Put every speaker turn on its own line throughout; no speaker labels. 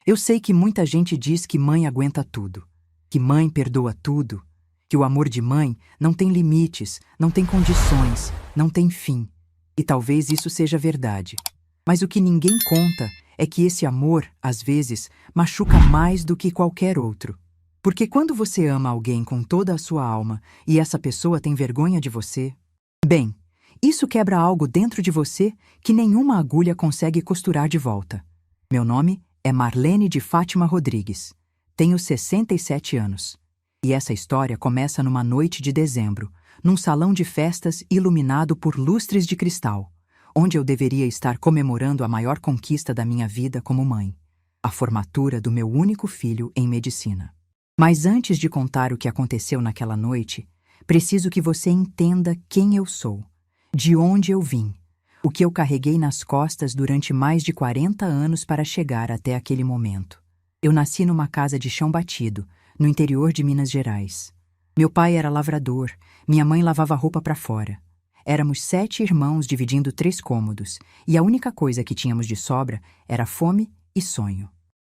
Eu sei que muita gente diz que mãe aguenta tudo, que mãe perdoa tudo, que o amor de mãe não tem limites, não tem condições, não tem fim. E talvez isso seja verdade. Mas o que ninguém conta é que esse amor, às vezes, machuca mais do que qualquer outro. Porque quando você ama alguém com toda a sua alma e essa pessoa tem vergonha de você, bem, isso quebra algo dentro de você que nenhuma agulha consegue costurar de volta. Meu nome é Marlene de Fátima Rodrigues. Tenho 67 anos. E essa história começa numa noite de dezembro, num salão de festas iluminado por lustres de cristal, onde eu deveria estar comemorando a maior conquista da minha vida como mãe, a formatura do meu único filho em medicina. Mas antes de contar o que aconteceu naquela noite, preciso que você entenda quem eu sou, de onde eu vim, o que eu carreguei nas costas durante mais de 40 anos para chegar até aquele momento. Eu nasci numa casa de chão batido, no interior de Minas Gerais. Meu pai era lavrador, minha mãe lavava roupa para fora. Éramos 7 irmãos dividindo 3 cômodos, e a única coisa que tínhamos de sobra era fome e sonho.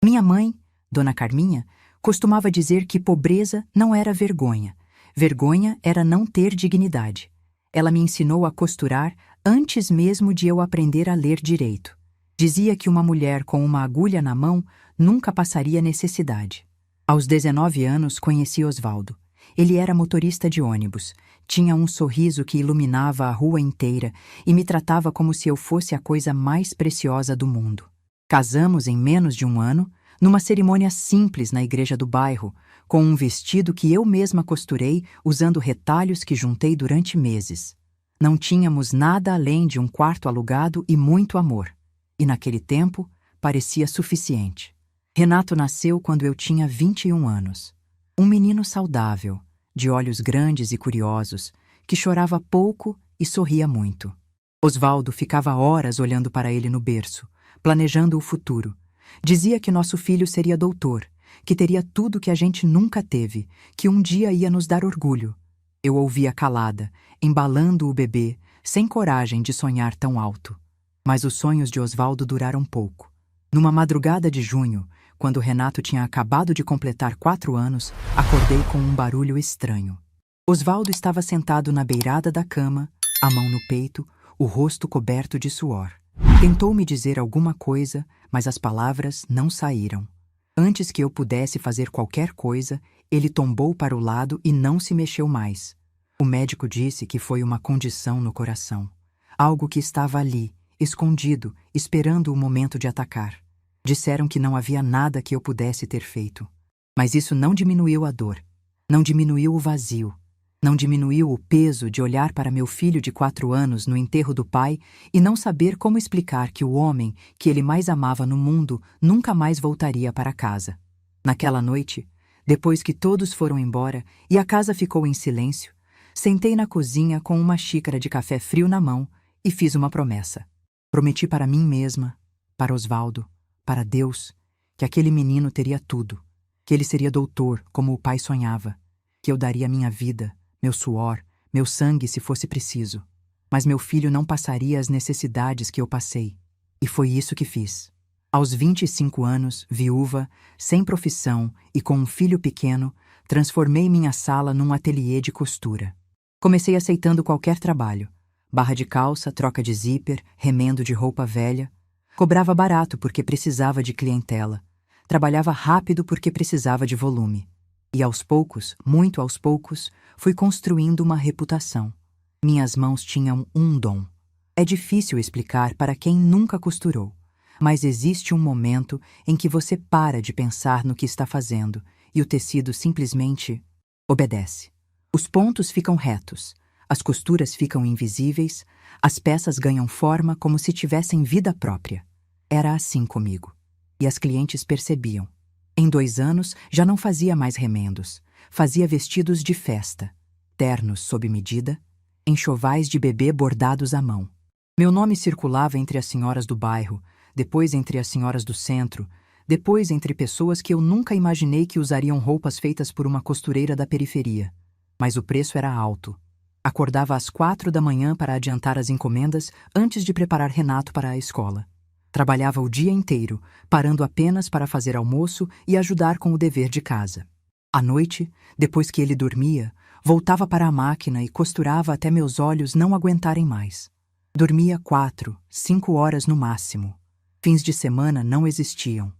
Minha mãe, Dona Carminha, costumava dizer que pobreza não era vergonha. Vergonha era não ter dignidade. Ela me ensinou a costurar antes mesmo de eu aprender a ler direito. Dizia que uma mulher com uma agulha na mão nunca passaria necessidade. Aos 19 anos conheci Osvaldo. Ele era motorista de ônibus, tinha um sorriso que iluminava a rua inteira e me tratava como se eu fosse a coisa mais preciosa do mundo. Casamos em menos de um ano, numa cerimônia simples na igreja do bairro, com um vestido que eu mesma costurei usando retalhos que juntei durante meses. Não tínhamos nada além de um quarto alugado e muito amor. E naquele tempo, parecia suficiente. Renato nasceu quando eu tinha 21 anos. Um menino saudável, de olhos grandes e curiosos, que chorava pouco e sorria muito. Osvaldo ficava horas olhando para ele no berço, planejando o futuro. Dizia que nosso filho seria doutor, que teria tudo que a gente nunca teve, que um dia ia nos dar orgulho. Eu ouvia calada, embalando o bebê, sem coragem de sonhar tão alto. Mas os sonhos de Osvaldo duraram pouco. Numa madrugada de junho, quando Renato tinha acabado de completar 4 anos, acordei com um barulho estranho. Osvaldo estava sentado na beirada da cama, a mão no peito, o rosto coberto de suor. Tentou me dizer alguma coisa, mas as palavras não saíram. Antes que eu pudesse fazer qualquer coisa, ele tombou para o lado e não se mexeu mais. O médico disse que foi uma condição no coração. Algo que estava ali, escondido, esperando o momento de atacar. Disseram que não havia nada que eu pudesse ter feito. Mas isso não diminuiu a dor. Não diminuiu o vazio. Não diminuiu o peso de olhar para meu filho de 4 anos no enterro do pai e não saber como explicar que o homem que ele mais amava no mundo nunca mais voltaria para casa. Naquela noite, depois que todos foram embora e a casa ficou em silêncio, sentei na cozinha com uma xícara de café frio na mão e fiz uma promessa. Prometi para mim mesma, para Osvaldo, para Deus, que aquele menino teria tudo, que ele seria doutor como o pai sonhava, que eu daria minha vida, meu suor, meu sangue se fosse preciso. Mas meu filho não passaria as necessidades que eu passei. E foi isso que fiz. Aos 25 anos, viúva, sem profissão e com um filho pequeno, transformei minha sala num ateliê de costura. Comecei aceitando qualquer trabalho. Barra de calça, troca de zíper, remendo de roupa velha. Cobrava barato porque precisava de clientela. Trabalhava rápido porque precisava de volume. E aos poucos, muito aos poucos, fui construindo uma reputação. Minhas mãos tinham um dom. É difícil explicar para quem nunca costurou, mas existe um momento em que você para de pensar no que está fazendo e o tecido simplesmente obedece. Os pontos ficam retos, as costuras ficam invisíveis, as peças ganham forma como se tivessem vida própria. Era assim comigo. E as clientes percebiam. Em 2 anos, já não fazia mais remendos. Fazia vestidos de festa, ternos sob medida, enxovais de bebê bordados à mão. Meu nome circulava entre as senhoras do bairro, depois entre as senhoras do centro, depois entre pessoas que eu nunca imaginei que usariam roupas feitas por uma costureira da periferia. Mas o preço era alto. Acordava às 4 da manhã para adiantar as encomendas antes de preparar Renato para a escola. Trabalhava o dia inteiro, parando apenas para fazer almoço e ajudar com o dever de casa. À noite, depois que ele dormia, voltava para a máquina e costurava até meus olhos não aguentarem mais. Dormia 4, 5 horas no máximo. Fins de semana não existiam.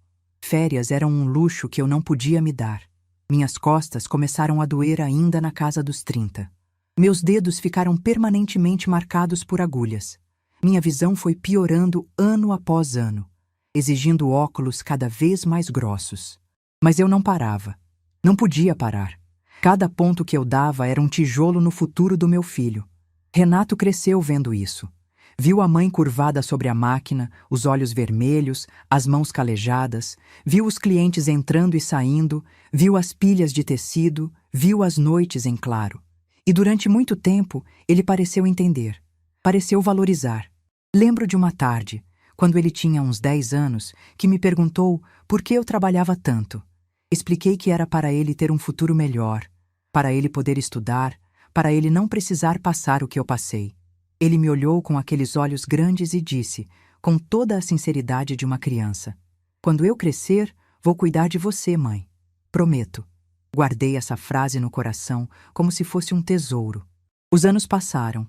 Férias eram um luxo que eu não podia me dar. Minhas costas começaram a doer ainda na casa dos 30. Meus dedos ficaram permanentemente marcados por agulhas. Minha visão foi piorando ano após ano, exigindo óculos cada vez mais grossos. Mas eu não parava. Não podia parar. Cada ponto que eu dava era um tijolo no futuro do meu filho. Renato cresceu vendo isso. Viu a mãe curvada sobre a máquina, os olhos vermelhos, as mãos calejadas, viu os clientes entrando e saindo, viu as pilhas de tecido, viu as noites em claro. E durante muito tempo, ele pareceu entender, pareceu valorizar. Lembro de uma tarde, quando ele tinha uns 10 anos, que me perguntou por que eu trabalhava tanto. Expliquei que era para ele ter um futuro melhor, para ele poder estudar, para ele não precisar passar o que eu passei. Ele me olhou com aqueles olhos grandes e disse, com toda a sinceridade de uma criança: "Quando eu crescer, vou cuidar de você, mãe. Prometo." Guardei essa frase no coração como se fosse um tesouro. Os anos passaram.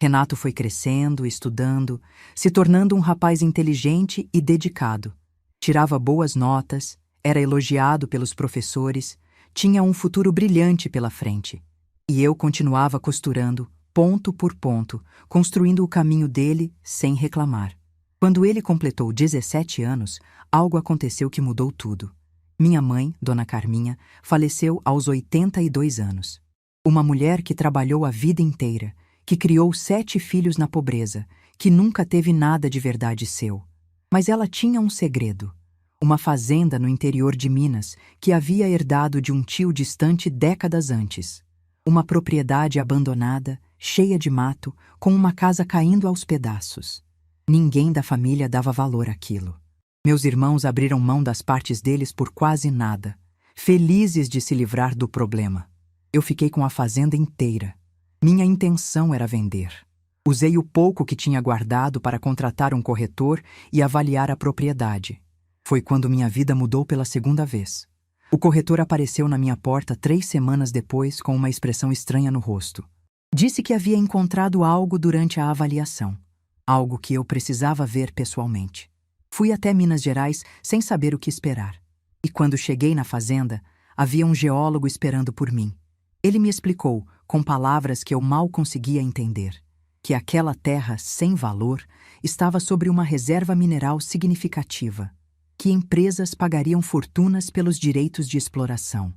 Renato foi crescendo, estudando, se tornando um rapaz inteligente e dedicado. Tirava boas notas, era elogiado pelos professores, tinha um futuro brilhante pela frente. E eu continuava costurando, ponto por ponto, construindo o caminho dele sem reclamar. Quando ele completou 17 anos, algo aconteceu que mudou tudo. Minha mãe, Dona Carminha, faleceu aos 82 anos. Uma mulher que trabalhou a vida inteira, que criou 7 filhos na pobreza, que nunca teve nada de verdade seu. Mas ela tinha um segredo. Uma fazenda no interior de Minas que havia herdado de um tio distante décadas antes. Uma propriedade abandonada, cheia de mato, com uma casa caindo aos pedaços. Ninguém da família dava valor àquilo. Meus irmãos abriram mão das partes deles por quase nada, felizes de se livrar do problema. Eu fiquei com a fazenda inteira. Minha intenção era vender. Usei o pouco que tinha guardado para contratar um corretor e avaliar a propriedade. Foi quando minha vida mudou pela segunda vez. O corretor apareceu na minha porta 3 semanas depois com uma expressão estranha no rosto. Disse que havia encontrado algo durante a avaliação. Algo que eu precisava ver pessoalmente. Fui até Minas Gerais sem saber o que esperar. E quando cheguei na fazenda, havia um geólogo esperando por mim. Ele me explicou, com palavras que eu mal conseguia entender, que aquela terra sem valor estava sobre uma reserva mineral significativa, que empresas pagariam fortunas pelos direitos de exploração.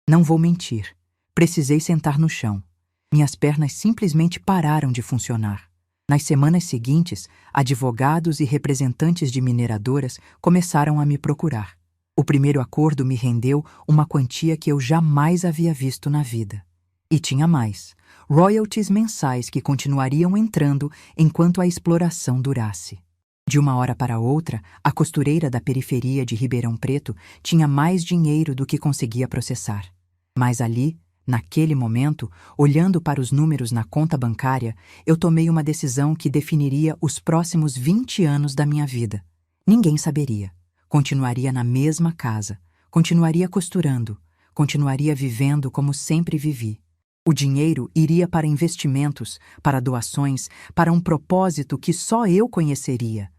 Não vou mentir, precisei sentar no chão. Minhas pernas simplesmente pararam de funcionar. Nas semanas seguintes, advogados e representantes de mineradoras começaram a me procurar. O primeiro acordo me rendeu uma quantia que eu jamais havia visto na vida. E tinha mais, royalties mensais que continuariam entrando enquanto a exploração durasse. De uma hora para outra, a costureira da periferia de Ribeirão Preto tinha mais dinheiro do que conseguia processar. Mas ali, naquele momento, olhando para os números na conta bancária, eu tomei uma decisão que definiria os próximos 20 anos da minha vida. Ninguém saberia. Continuaria na mesma casa, continuaria costurando, continuaria vivendo como sempre vivi. O dinheiro iria para investimentos, para doações, para um propósito que só eu conheceria.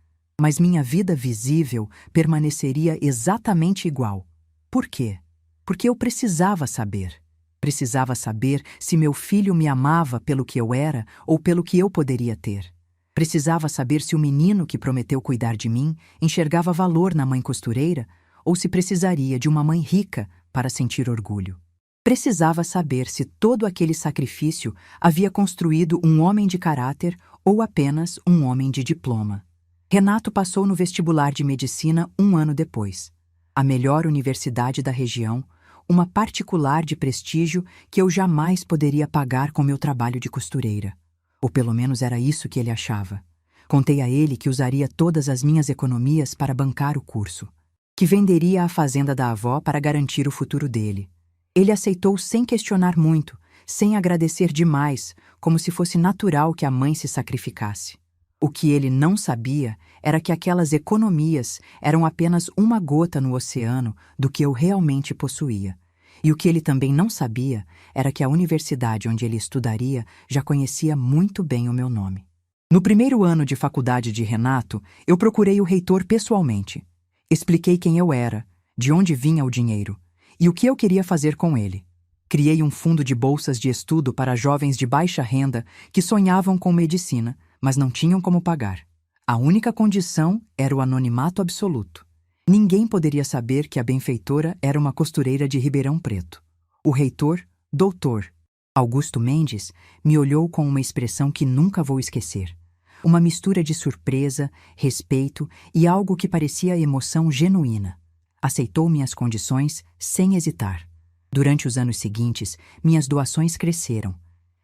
Mas minha vida visível permaneceria exatamente igual. Por quê? Porque eu precisava saber. Precisava saber se meu filho me amava pelo que eu era ou pelo que eu poderia ter. Precisava saber se o menino que prometeu cuidar de mim enxergava valor na mãe costureira ou se precisaria de uma mãe rica para sentir orgulho. Precisava saber se todo aquele sacrifício havia construído um homem de caráter ou apenas um homem de diploma. Renato passou no vestibular de medicina 1 ano depois. A melhor universidade da região, uma particular de prestígio que eu jamais poderia pagar com meu trabalho de costureira. Ou pelo menos era isso que ele achava. Contei a ele que usaria todas as minhas economias para bancar o curso, que venderia a fazenda da avó para garantir o futuro dele. Ele aceitou sem questionar muito, sem agradecer demais, como se fosse natural que a mãe se sacrificasse. O que ele não sabia era que aquelas economias eram apenas uma gota no oceano do que eu realmente possuía. E o que ele também não sabia era que a universidade onde ele estudaria já conhecia muito bem o meu nome. No primeiro ano de faculdade de Renato, eu procurei o reitor pessoalmente. Expliquei quem eu era, de onde vinha o dinheiro e o que eu queria fazer com ele. Criei um fundo de bolsas de estudo para jovens de baixa renda que sonhavam com medicina, mas não tinham como pagar. A única condição era o anonimato absoluto. Ninguém poderia saber que a benfeitora era uma costureira de Ribeirão Preto. O reitor, doutor Augusto Mendes, me olhou com uma expressão que nunca vou esquecer. Uma mistura de surpresa, respeito e algo que parecia emoção genuína. Aceitou minhas condições sem hesitar. Durante os anos seguintes, minhas doações cresceram.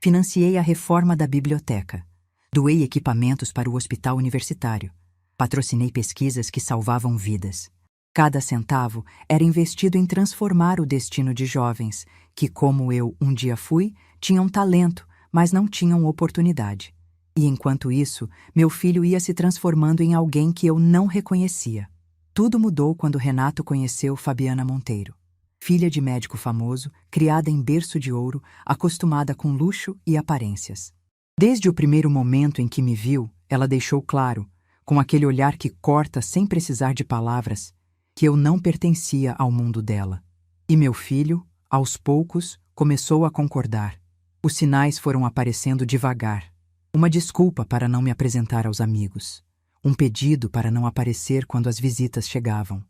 Financiei a reforma da biblioteca. Doei equipamentos para o hospital universitário. Patrocinei pesquisas que salvavam vidas. Cada centavo era investido em transformar o destino de jovens que, como eu um dia fui, tinham talento, mas não tinham oportunidade. E enquanto isso, meu filho ia se transformando em alguém que eu não reconhecia. Tudo mudou quando Renato conheceu Fabiana Monteiro. Filha de médico famoso, criada em berço de ouro, acostumada com luxo e aparências. Desde o primeiro momento em que me viu, ela deixou claro, com aquele olhar que corta sem precisar de palavras, que eu não pertencia ao mundo dela. E meu filho, aos poucos, começou a concordar. Os sinais foram aparecendo devagar. Uma desculpa para não me apresentar aos amigos. Um pedido para não aparecer quando as visitas chegavam.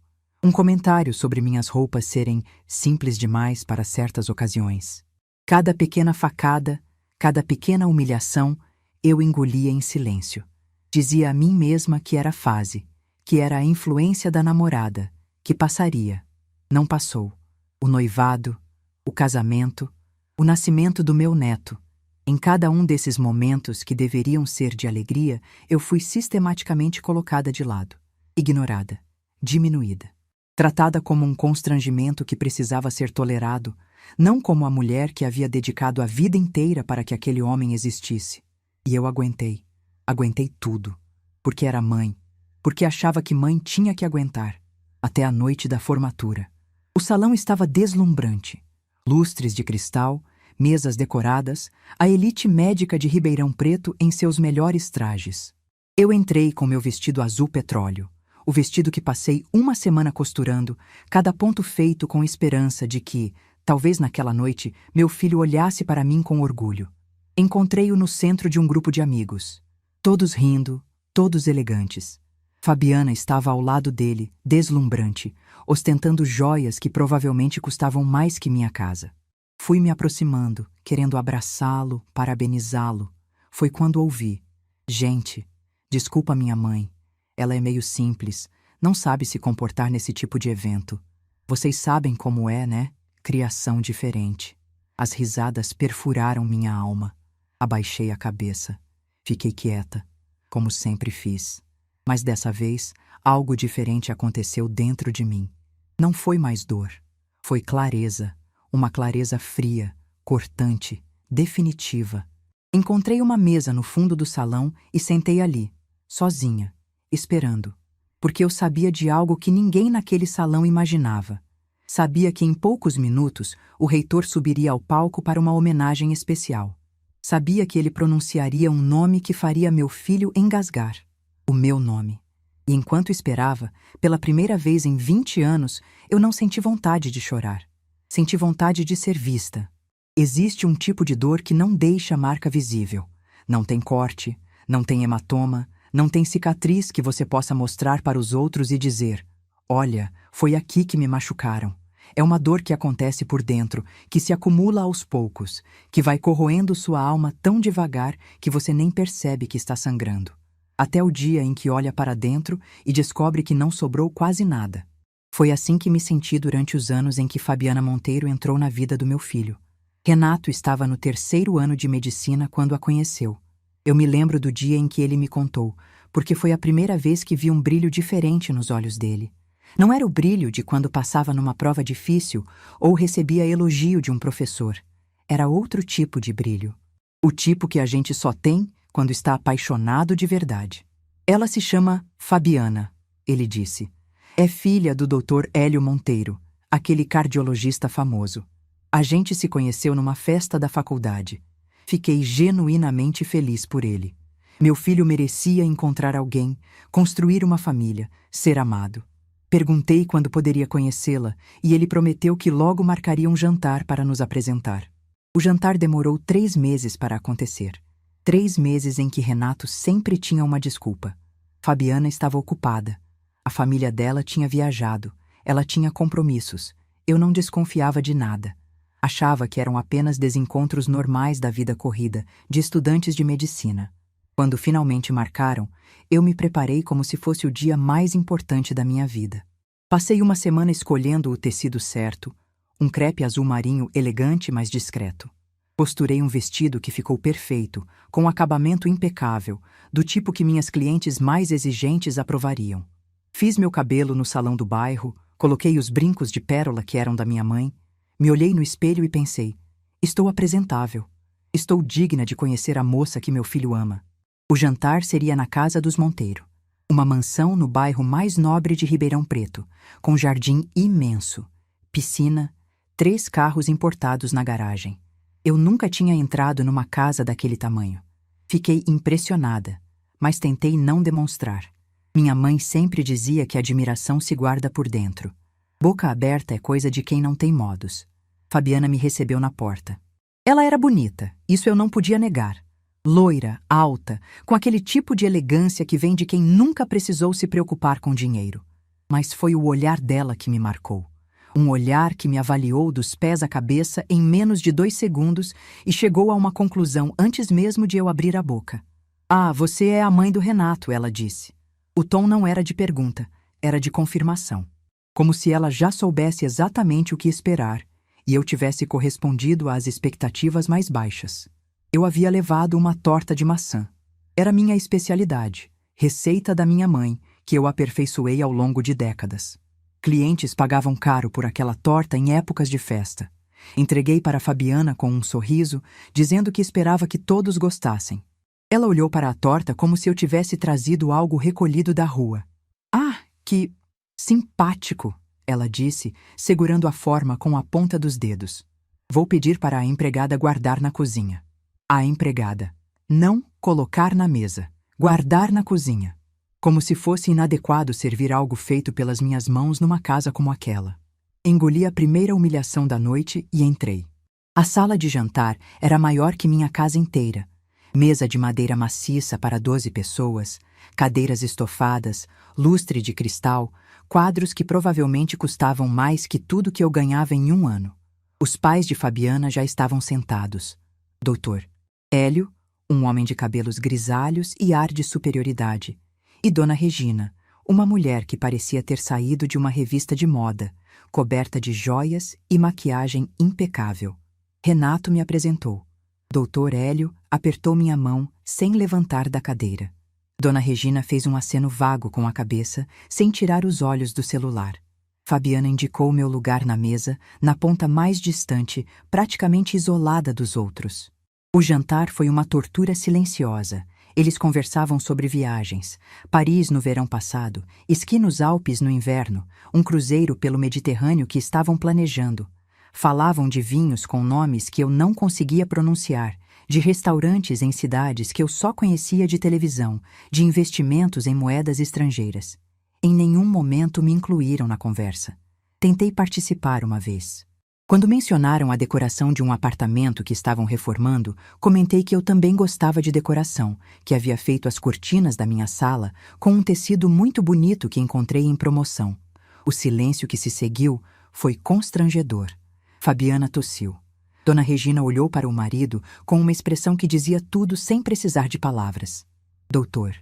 Um comentário sobre minhas roupas serem simples demais para certas ocasiões. Cada pequena facada, cada pequena humilhação, eu engolia em silêncio. Dizia a mim mesma que era fase, que era a influência da namorada, que passaria. Não passou. O noivado, o casamento, o nascimento do meu neto. Em cada um desses momentos que deveriam ser de alegria, eu fui sistematicamente colocada de lado, ignorada, diminuída. Tratada como um constrangimento que precisava ser tolerado, não como a mulher que havia dedicado a vida inteira para que aquele homem existisse. E eu aguentei. Aguentei tudo. Porque era mãe. Porque achava que mãe tinha que aguentar. Até a noite da formatura. O salão estava deslumbrante. Lustres de cristal, mesas decoradas, a elite médica de Ribeirão Preto em seus melhores trajes. Eu entrei com meu vestido azul petróleo. O vestido que passei uma semana costurando, cada ponto feito com esperança de que, talvez naquela noite, meu filho olhasse para mim com orgulho. Encontrei-o no centro de um grupo de amigos. Todos rindo, todos elegantes. Fabiana estava ao lado dele, deslumbrante, ostentando joias que provavelmente custavam mais que minha casa. Fui me aproximando, querendo abraçá-lo, parabenizá-lo. Foi quando ouvi: gente, desculpa minha mãe. Ela é meio simples, não sabe se comportar nesse tipo de evento. Vocês sabem como é, né? Criação diferente. As risadas perfuraram minha alma. Abaixei a cabeça. Fiquei quieta, como sempre fiz. Mas dessa vez, algo diferente aconteceu dentro de mim. Não foi mais dor. Foi clareza. Uma clareza fria, cortante, definitiva. Encontrei uma mesa no fundo do salão e sentei ali, sozinha, esperando. Porque eu sabia de algo que ninguém naquele salão imaginava. Sabia que em poucos minutos o reitor subiria ao palco para uma homenagem especial. Sabia que ele pronunciaria um nome que faria meu filho engasgar. O meu nome. E enquanto esperava, pela primeira vez em 20 anos, eu não senti vontade de chorar. Senti vontade de ser vista. Existe um tipo de dor que não deixa marca visível. Não tem corte, não tem hematoma, não tem cicatriz que você possa mostrar para os outros e dizer: olha, foi aqui que me machucaram. É uma dor que acontece por dentro, que se acumula aos poucos, que vai corroendo sua alma tão devagar que você nem percebe que está sangrando. Até o dia em que olha para dentro e descobre que não sobrou quase nada. Foi assim que me senti durante os anos em que Fabiana Monteiro entrou na vida do meu filho. Renato estava no 3º ano de medicina quando a conheceu. Eu me lembro do dia em que ele me contou, porque foi a primeira vez que vi um brilho diferente nos olhos dele. Não era o brilho de quando passava numa prova difícil ou recebia elogio de um professor. Era outro tipo de brilho. O tipo que a gente só tem quando está apaixonado de verdade. Ela se chama Fabiana, ele disse. É filha do Dr. Hélio Monteiro, aquele cardiologista famoso. A gente se conheceu numa festa da faculdade. Fiquei genuinamente feliz por ele. Meu filho merecia encontrar alguém, construir uma família, ser amado. Perguntei quando poderia conhecê-la e ele prometeu que logo marcaria um jantar para nos apresentar. O jantar demorou 3 meses para acontecer. 3 meses em que Renato sempre tinha uma desculpa. Fabiana estava ocupada. A família dela tinha viajado. Ela tinha compromissos. Eu não desconfiava de nada. Achava que eram apenas desencontros normais da vida corrida, de estudantes de medicina. Quando finalmente marcaram, eu me preparei como se fosse o dia mais importante da minha vida. Passei uma semana escolhendo o tecido certo, um crepe azul marinho elegante, mas discreto. Costurei um vestido que ficou perfeito, com um acabamento impecável, do tipo que minhas clientes mais exigentes aprovariam. Fiz meu cabelo no salão do bairro, coloquei os brincos de pérola que eram da minha mãe, me olhei no espelho e pensei, estou apresentável. Estou digna de conhecer a moça que meu filho ama. O jantar seria na casa dos Monteiro, uma mansão no bairro mais nobre de Ribeirão Preto, com jardim imenso, piscina, 3 carros importados na garagem. Eu nunca tinha entrado numa casa daquele tamanho. Fiquei impressionada, mas tentei não demonstrar. Minha mãe sempre dizia que a admiração se guarda por dentro. Boca aberta é coisa de quem não tem modos. Fabiana me recebeu na porta. Ela era bonita, isso eu não podia negar. Loira, alta, com aquele tipo de elegância que vem de quem nunca precisou se preocupar com dinheiro. Mas foi o olhar dela que me marcou. Um olhar que me avaliou dos pés à cabeça em menos de 2 segundos e chegou a uma conclusão antes mesmo de eu abrir a boca. Ah, você é a mãe do Renato, ela disse. O tom não era de pergunta, era de confirmação. Como se ela já soubesse exatamente o que esperar e eu tivesse correspondido às expectativas mais baixas. Eu havia levado uma torta de maçã. Era minha especialidade, receita da minha mãe, que eu aperfeiçoei ao longo de décadas. Clientes pagavam caro por aquela torta em épocas de festa. Entreguei para Fabiana com um sorriso, dizendo que esperava que todos gostassem. Ela olhou para a torta como se eu tivesse trazido algo recolhido da rua. Ah, que simpático, ela disse, segurando a forma com a ponta dos dedos. Vou pedir para a empregada guardar na cozinha. A empregada. Não colocar na mesa. Guardar na cozinha. Como se fosse inadequado servir algo feito pelas minhas mãos numa casa como aquela. Engoli a primeira humilhação da noite e entrei. A sala de jantar era maior que minha casa inteira. Mesa de madeira maciça para 12 pessoas, cadeiras estofadas, lustre de cristal, quadros que provavelmente custavam mais que tudo que eu ganhava em 1 ano. Os pais de Fabiana já estavam sentados. Dr. Hélio, um homem de cabelos grisalhos e ar de superioridade, e Dona Regina, uma mulher que parecia ter saído de uma revista de moda, coberta de joias e maquiagem impecável. Renato me apresentou. Dr. Hélio apertou minha mão sem levantar da cadeira. Dona Regina fez um aceno vago com a cabeça, sem tirar os olhos do celular. Fabiana indicou meu lugar na mesa, na ponta mais distante, praticamente isolada dos outros. O jantar foi uma tortura silenciosa. Eles conversavam sobre viagens, Paris no verão passado, esqui nos Alpes no inverno, um cruzeiro pelo Mediterrâneo que estavam planejando. Falavam de vinhos com nomes que eu não conseguia pronunciar, de restaurantes em cidades que eu só conhecia de televisão, de investimentos em moedas estrangeiras. Em nenhum momento me incluíram na conversa. Tentei participar uma vez. Quando mencionaram a decoração de um apartamento que estavam reformando, comentei que eu também gostava de decoração, que havia feito as cortinas da minha sala com um tecido muito bonito que encontrei em promoção. O silêncio que se seguiu foi constrangedor. Fabiana tossiu. Dona Regina olhou para o marido com uma expressão que dizia tudo sem precisar de palavras. Doutor.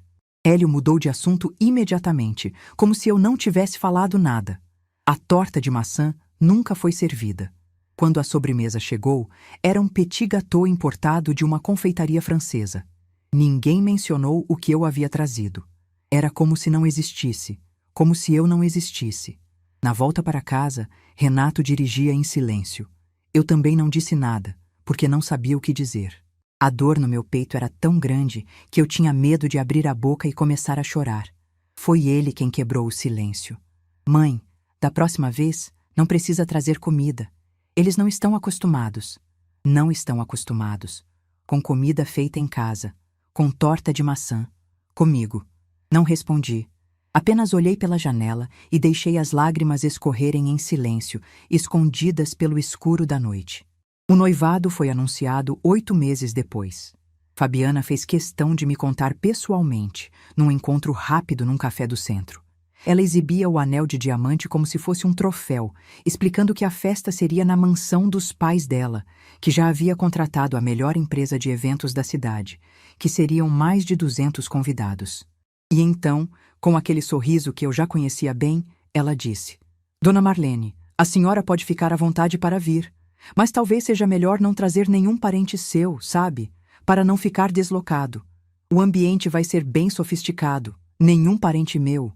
Hélio mudou de assunto imediatamente, como se eu não tivesse falado nada. A torta de maçã nunca foi servida. Quando a sobremesa chegou, era um petit gâteau importado de uma confeitaria francesa. Ninguém mencionou o que eu havia trazido. Era como se não existisse, como se eu não existisse. Na volta para casa, Renato dirigia em silêncio. Eu também não disse nada, porque não sabia o que dizer. A dor no meu peito era tão grande que eu tinha medo de abrir a boca e começar a chorar. Foi ele quem quebrou o silêncio. Mãe, da próxima vez, não precisa trazer comida. Eles não estão acostumados. Não estão acostumados. Com comida feita em casa. Com torta de maçã. Comigo. Não respondi. Apenas olhei pela janela e deixei as lágrimas escorrerem em silêncio, escondidas pelo escuro da noite. O noivado foi anunciado 8 meses depois. Fabiana fez questão de me contar pessoalmente, num encontro rápido num café do centro. Ela exibia o anel de diamante como se fosse um troféu, explicando que a festa seria na mansão dos pais dela, que já havia contratado a melhor empresa de eventos da cidade, que seriam mais de 200 convidados. E então, com aquele sorriso que eu já conhecia bem, ela disse: Dona Marlene, a senhora pode ficar à vontade para vir, mas talvez seja melhor não trazer nenhum parente seu, sabe? Para não ficar deslocado. O ambiente vai ser bem sofisticado, nenhum parente meu.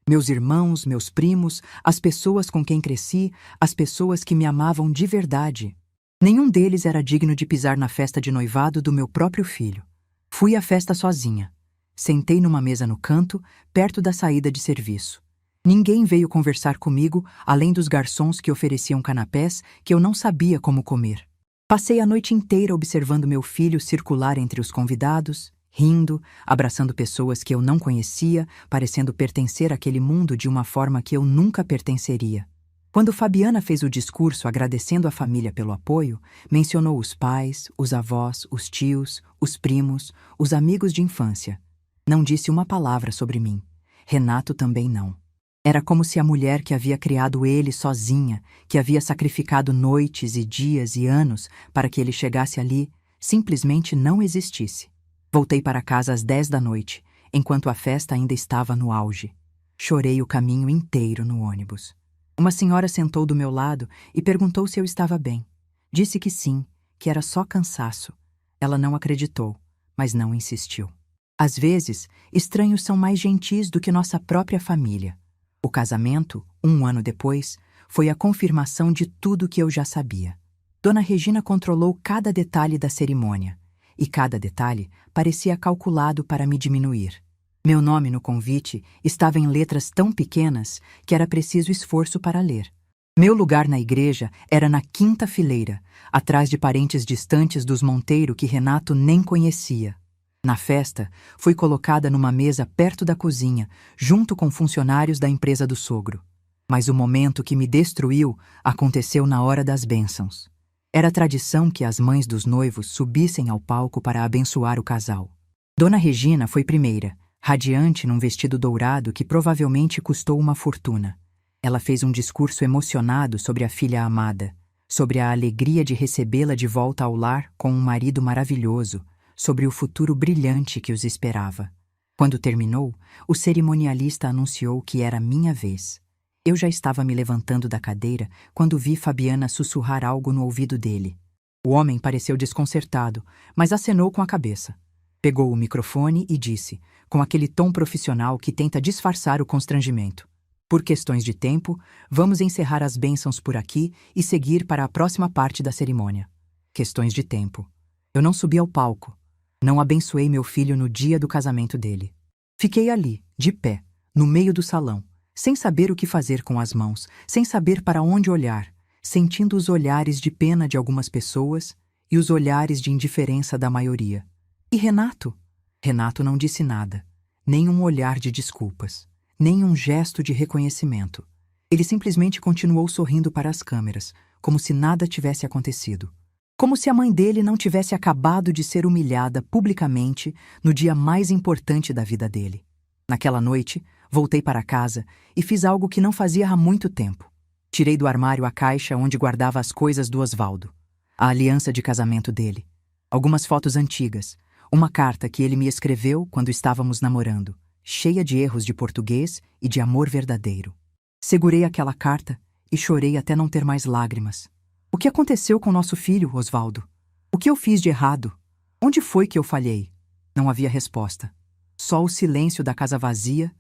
Meus irmãos, meus primos, as pessoas com quem cresci, as pessoas que me amavam de verdade. Nenhum deles era digno de pisar na festa de noivado do meu próprio filho. Fui à festa sozinha. Sentei numa mesa no canto, perto da saída de serviço. Ninguém veio conversar comigo, além dos garçons que ofereciam canapés que eu não sabia como comer. Passei a noite inteira observando meu filho circular entre os convidados, rindo, abraçando pessoas que eu não conhecia, parecendo pertencer àquele mundo de uma forma que eu nunca pertenceria. Quando Fabiana fez o discurso agradecendo a família pelo apoio, mencionou os pais, os avós, os tios, os primos, os amigos de infância. Não disse uma palavra sobre mim. Renato também não. Era como se a mulher que havia criado ele sozinha, que havia sacrificado noites e dias e anos para que ele chegasse ali, simplesmente não existisse. Voltei para casa às 10 da noite, enquanto a festa ainda estava no auge. Chorei o caminho inteiro no ônibus. Uma senhora sentou do meu lado e perguntou se eu estava bem. Disse que sim, que era só cansaço. Ela não acreditou, mas não insistiu. Às vezes, estranhos são mais gentis do que nossa própria família. O casamento, 1 ano depois, foi a confirmação de tudo que eu já sabia. Dona Regina controlou cada detalhe da cerimônia, e cada detalhe parecia calculado para me diminuir. Meu nome no convite estava em letras tão pequenas que era preciso esforço para ler. Meu lugar na igreja era na 5ª fileira, atrás de parentes distantes dos Monteiro que Renato nem conhecia. Na festa, fui colocada numa mesa perto da cozinha, junto com funcionários da empresa do sogro. Mas o momento que me destruiu aconteceu na hora das bênçãos. Era tradição que as mães dos noivos subissem ao palco para abençoar o casal. Dona Regina foi primeira, radiante num vestido dourado que provavelmente custou uma fortuna. Ela fez um discurso emocionado sobre a filha amada, sobre a alegria de recebê-la de volta ao lar com um marido maravilhoso, sobre o futuro brilhante que os esperava. Quando terminou, o cerimonialista anunciou que era minha vez. Eu já estava me levantando da cadeira quando vi Fabiana sussurrar algo no ouvido dele. O homem pareceu desconcertado, mas acenou com a cabeça. Pegou o microfone e disse, com aquele tom profissional que tenta disfarçar o constrangimento: Por questões de tempo, vamos encerrar as bênçãos por aqui e seguir para a próxima parte da cerimônia. Questões de tempo. Eu não subi ao palco. Não abençoei meu filho no dia do casamento dele. Fiquei ali, de pé, no meio do salão, sem saber o que fazer com as mãos, sem saber para onde olhar, sentindo os olhares de pena de algumas pessoas e os olhares de indiferença da maioria. E Renato? Renato não disse nada, nem um olhar de desculpas, nem um gesto de reconhecimento. Ele simplesmente continuou sorrindo para as câmeras, como se nada tivesse acontecido. Como se a mãe dele não tivesse acabado de ser humilhada publicamente no dia mais importante da vida dele. Naquela noite, voltei para casa e fiz algo que não fazia há muito tempo. Tirei do armário a caixa onde guardava as coisas do Osvaldo, a aliança de casamento dele, algumas fotos antigas, uma carta que ele me escreveu quando estávamos namorando, cheia de erros de português e de amor verdadeiro. Segurei aquela carta e chorei até não ter mais lágrimas. O que aconteceu com nosso filho, Osvaldo? O que eu fiz de errado? Onde foi que eu falhei? Não havia resposta. Só o silêncio da casa vazia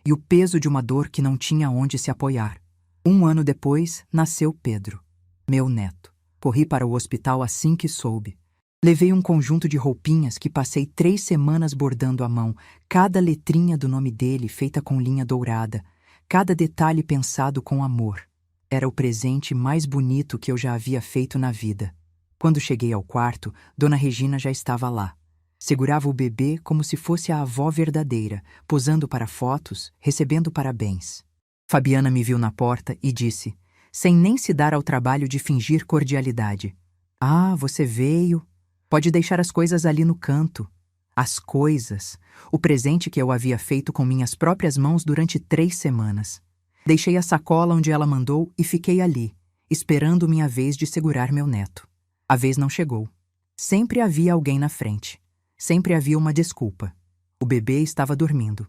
e o peso de uma dor que não tinha onde se apoiar. 1 ano depois, nasceu Pedro, meu neto. Corri para o hospital assim que soube. Levei um conjunto de roupinhas que passei 3 semanas bordando à mão, cada letrinha do nome dele feita com linha dourada, cada detalhe pensado com amor. Era o presente mais bonito que eu já havia feito na vida. Quando cheguei ao quarto, Dona Regina já estava lá. Segurava o bebê como se fosse a avó verdadeira, posando para fotos, recebendo parabéns. Fabiana me viu na porta e disse, sem nem se dar ao trabalho de fingir cordialidade: "Ah, você veio. Pode deixar as coisas ali no canto." As coisas, o presente que eu havia feito com minhas próprias mãos durante 3 semanas. Deixei a sacola onde ela mandou e fiquei ali, esperando minha vez de segurar meu neto. A vez não chegou. Sempre havia alguém na frente. Sempre havia uma desculpa. O bebê estava dormindo.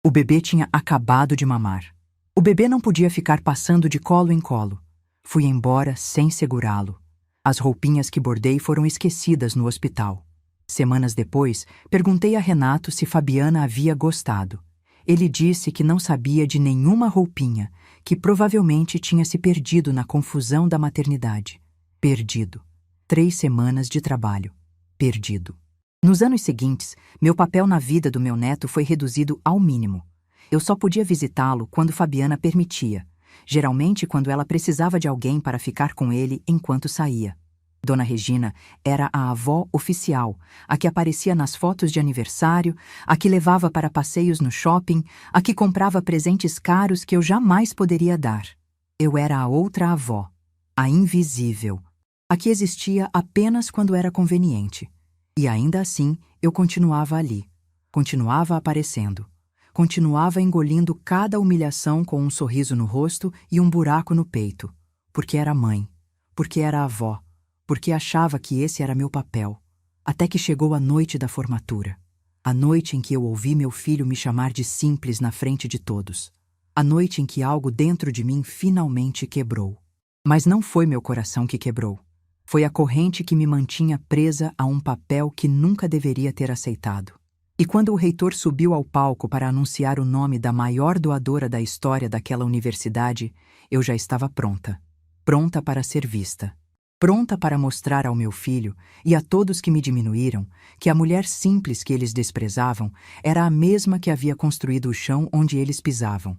O bebê tinha acabado de mamar. O bebê não podia ficar passando de colo em colo. Fui embora sem segurá-lo. As roupinhas que bordei foram esquecidas no hospital. Semanas depois, perguntei a Renato se Fabiana havia gostado. Ele disse que não sabia de nenhuma roupinha, que provavelmente tinha se perdido na confusão da maternidade. Perdido. 3 semanas de trabalho. Perdido. Nos anos seguintes, meu papel na vida do meu neto foi reduzido ao mínimo. Eu só podia visitá-lo quando Fabiana permitia, geralmente quando ela precisava de alguém para ficar com ele enquanto saía. Dona Regina era a avó oficial, a que aparecia nas fotos de aniversário, a que levava para passeios no shopping, a que comprava presentes caros que eu jamais poderia dar. Eu era a outra avó, a invisível, a que existia apenas quando era conveniente. E ainda assim, eu continuava ali, continuava aparecendo, continuava engolindo cada humilhação com um sorriso no rosto e um buraco no peito, porque era mãe, porque era avó, porque achava que esse era meu papel, até que chegou a noite da formatura, a noite em que eu ouvi meu filho me chamar de simples na frente de todos, a noite em que algo dentro de mim finalmente quebrou. Mas não foi meu coração que quebrou. Foi a corrente que me mantinha presa a um papel que nunca deveria ter aceitado. E quando o reitor subiu ao palco para anunciar o nome da maior doadora da história daquela universidade, eu já estava pronta. Pronta para ser vista. Pronta para mostrar ao meu filho e a todos que me diminuíram que a mulher simples que eles desprezavam era a mesma que havia construído o chão onde eles pisavam.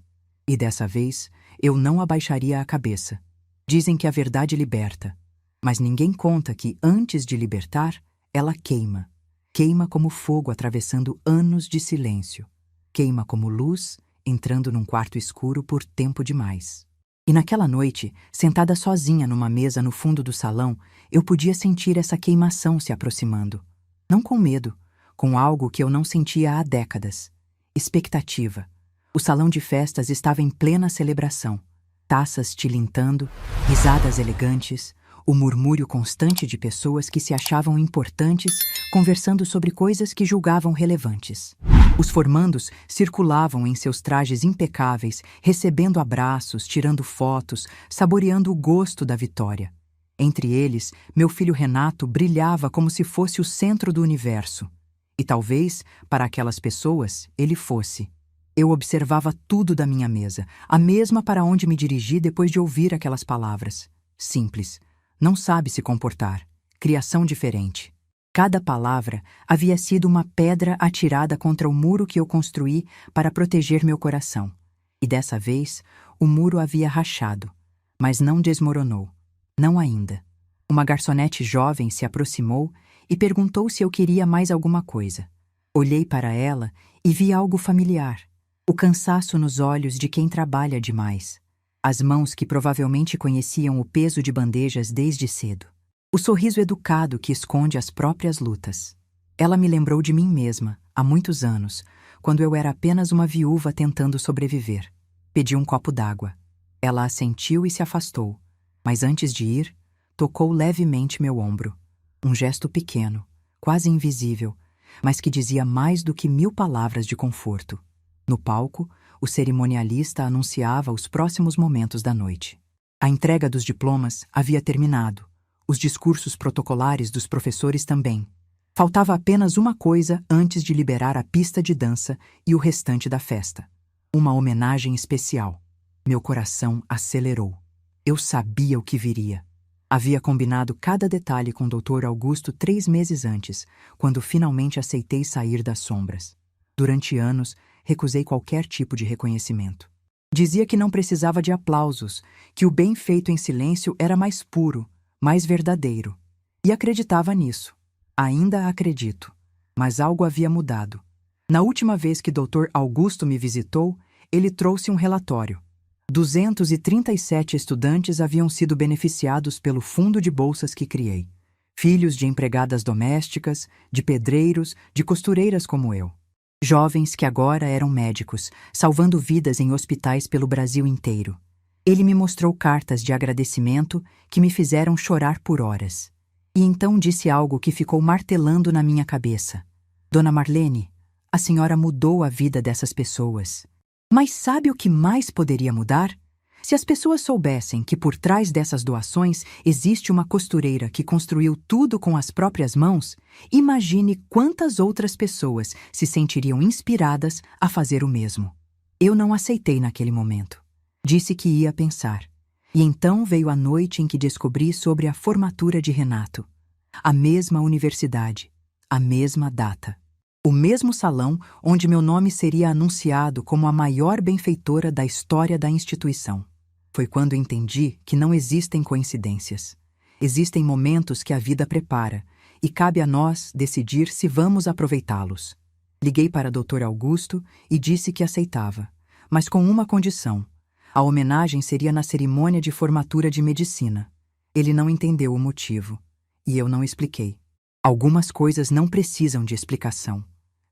E dessa vez, eu não abaixaria a cabeça. Dizem que a verdade liberta. Mas ninguém conta que, antes de libertar, ela queima. Queima como fogo atravessando anos de silêncio. Queima como luz entrando num quarto escuro por tempo demais. E naquela noite, sentada sozinha numa mesa no fundo do salão, eu podia sentir essa queimação se aproximando. Não com medo, com algo que eu não sentia há décadas. Expectativa. O salão de festas estava em plena celebração. Taças tilintando, risadas elegantes, o murmúrio constante de pessoas que se achavam importantes, conversando sobre coisas que julgavam relevantes. Os formandos circulavam em seus trajes impecáveis, recebendo abraços, tirando fotos, saboreando o gosto da vitória. Entre eles, meu filho Renato brilhava como se fosse o centro do universo. E talvez, para aquelas pessoas, ele fosse. Eu observava tudo da minha mesa, a mesma para onde me dirigi depois de ouvir aquelas palavras. Simples. Não sabe se comportar. Criação diferente. Cada palavra havia sido uma pedra atirada contra o muro que eu construí para proteger meu coração. E dessa vez, o muro havia rachado, mas não desmoronou. Não ainda. Uma garçonete jovem se aproximou e perguntou se eu queria mais alguma coisa. Olhei para ela e vi algo familiar. O cansaço nos olhos de quem trabalha demais. As mãos que provavelmente conheciam o peso de bandejas desde cedo. O sorriso educado que esconde as próprias lutas. Ela me lembrou de mim mesma, há muitos anos, quando eu era apenas uma viúva tentando sobreviver. Pedi um copo d'água. Ela assentiu e se afastou, mas antes de ir, tocou levemente meu ombro. Um gesto pequeno, quase invisível, mas que dizia mais do que 1000 palavras de conforto. No palco, o cerimonialista anunciava os próximos momentos da noite. A entrega dos diplomas havia terminado. Os discursos protocolares dos professores também. Faltava apenas uma coisa antes de liberar a pista de dança e o restante da festa. Uma homenagem especial. Meu coração acelerou. Eu sabia o que viria. Havia combinado cada detalhe com o Dr. Augusto 3 meses antes, quando finalmente aceitei sair das sombras. Durante anos, recusei qualquer tipo de reconhecimento. Dizia que não precisava de aplausos, que o bem feito em silêncio era mais puro, mais verdadeiro. E acreditava nisso. Ainda acredito. Mas algo havia mudado. Na última vez que Dr. Augusto me visitou, ele trouxe um relatório. 237 estudantes haviam sido beneficiados pelo fundo de bolsas que criei. Filhos de empregadas domésticas, de pedreiros, de costureiras como eu. Jovens que agora eram médicos, salvando vidas em hospitais pelo Brasil inteiro. Ele me mostrou cartas de agradecimento que me fizeram chorar por horas. E então disse algo que ficou martelando na minha cabeça. Dona Marlene, a senhora mudou a vida dessas pessoas. Mas sabe o que mais poderia mudar? Se as pessoas soubessem que por trás dessas doações existe uma costureira que construiu tudo com as próprias mãos, imagine quantas outras pessoas se sentiriam inspiradas a fazer o mesmo. Eu não aceitei naquele momento. Disse que ia pensar. E então veio a noite em que descobri sobre a formatura de Renato. A mesma universidade, a mesma data. O mesmo salão onde meu nome seria anunciado como a maior benfeitora da história da instituição. Foi quando entendi que não existem coincidências. Existem momentos que a vida prepara, e cabe a nós decidir se vamos aproveitá-los. Liguei para Dr. Augusto e disse que aceitava, mas com uma condição. A homenagem seria na cerimônia de formatura de medicina. Ele não entendeu o motivo, e eu não expliquei. Algumas coisas não precisam de explicação.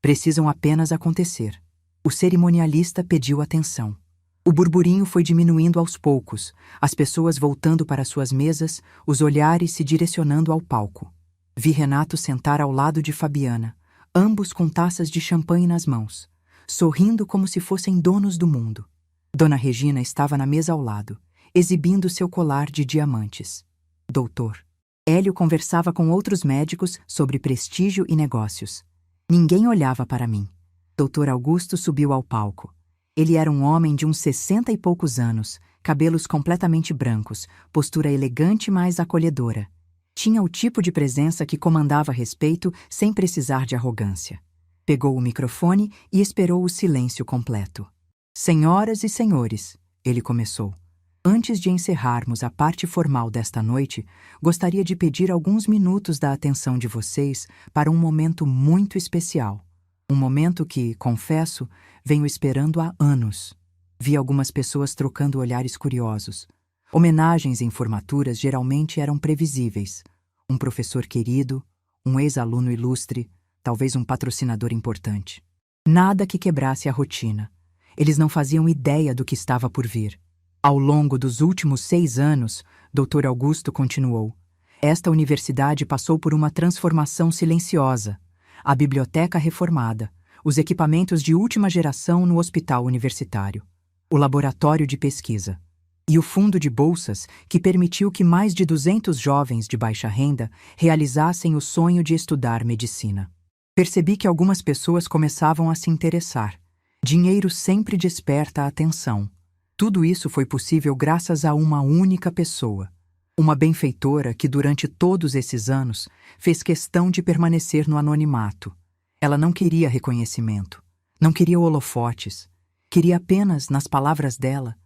Precisam apenas acontecer. O cerimonialista pediu atenção. O burburinho foi diminuindo aos poucos, as pessoas voltando para suas mesas, os olhares se direcionando ao palco. Vi Renato sentar ao lado de Fabiana, ambos com taças de champanhe nas mãos, sorrindo como se fossem donos do mundo. Dona Regina estava na mesa ao lado, exibindo seu colar de diamantes. Doutor. Hélio conversava com outros médicos sobre prestígio e negócios. Ninguém olhava para mim. Dr. Augusto subiu ao palco. Ele era um homem de uns 60 e poucos anos, cabelos completamente brancos, postura elegante mas acolhedora. Tinha o tipo de presença que comandava respeito sem precisar de arrogância. Pegou o microfone e esperou o silêncio completo. Senhoras e senhores, ele começou. Antes de encerrarmos a parte formal desta noite, gostaria de pedir alguns minutos da atenção de vocês para um momento muito especial. Um momento que, confesso, venho esperando há anos. Vi algumas pessoas trocando olhares curiosos. Homenagens em formaturas geralmente eram previsíveis. Um professor querido, um ex-aluno ilustre, talvez um patrocinador importante. Nada que quebrasse a rotina. Eles não faziam ideia do que estava por vir. Ao longo dos últimos 6 anos, Dr. Augusto continuou, esta universidade passou por uma transformação silenciosa. A biblioteca reformada, os equipamentos de última geração no hospital universitário, o laboratório de pesquisa e o fundo de bolsas que permitiu que mais de 200 jovens de baixa renda realizassem o sonho de estudar medicina. Percebi que algumas pessoas começavam a se interessar. Dinheiro sempre desperta a atenção. Tudo isso foi possível graças a uma única pessoa. Uma benfeitora que durante todos esses anos fez questão de permanecer no anonimato. Ela não queria reconhecimento, não queria holofotes. Queria apenas, nas palavras dela,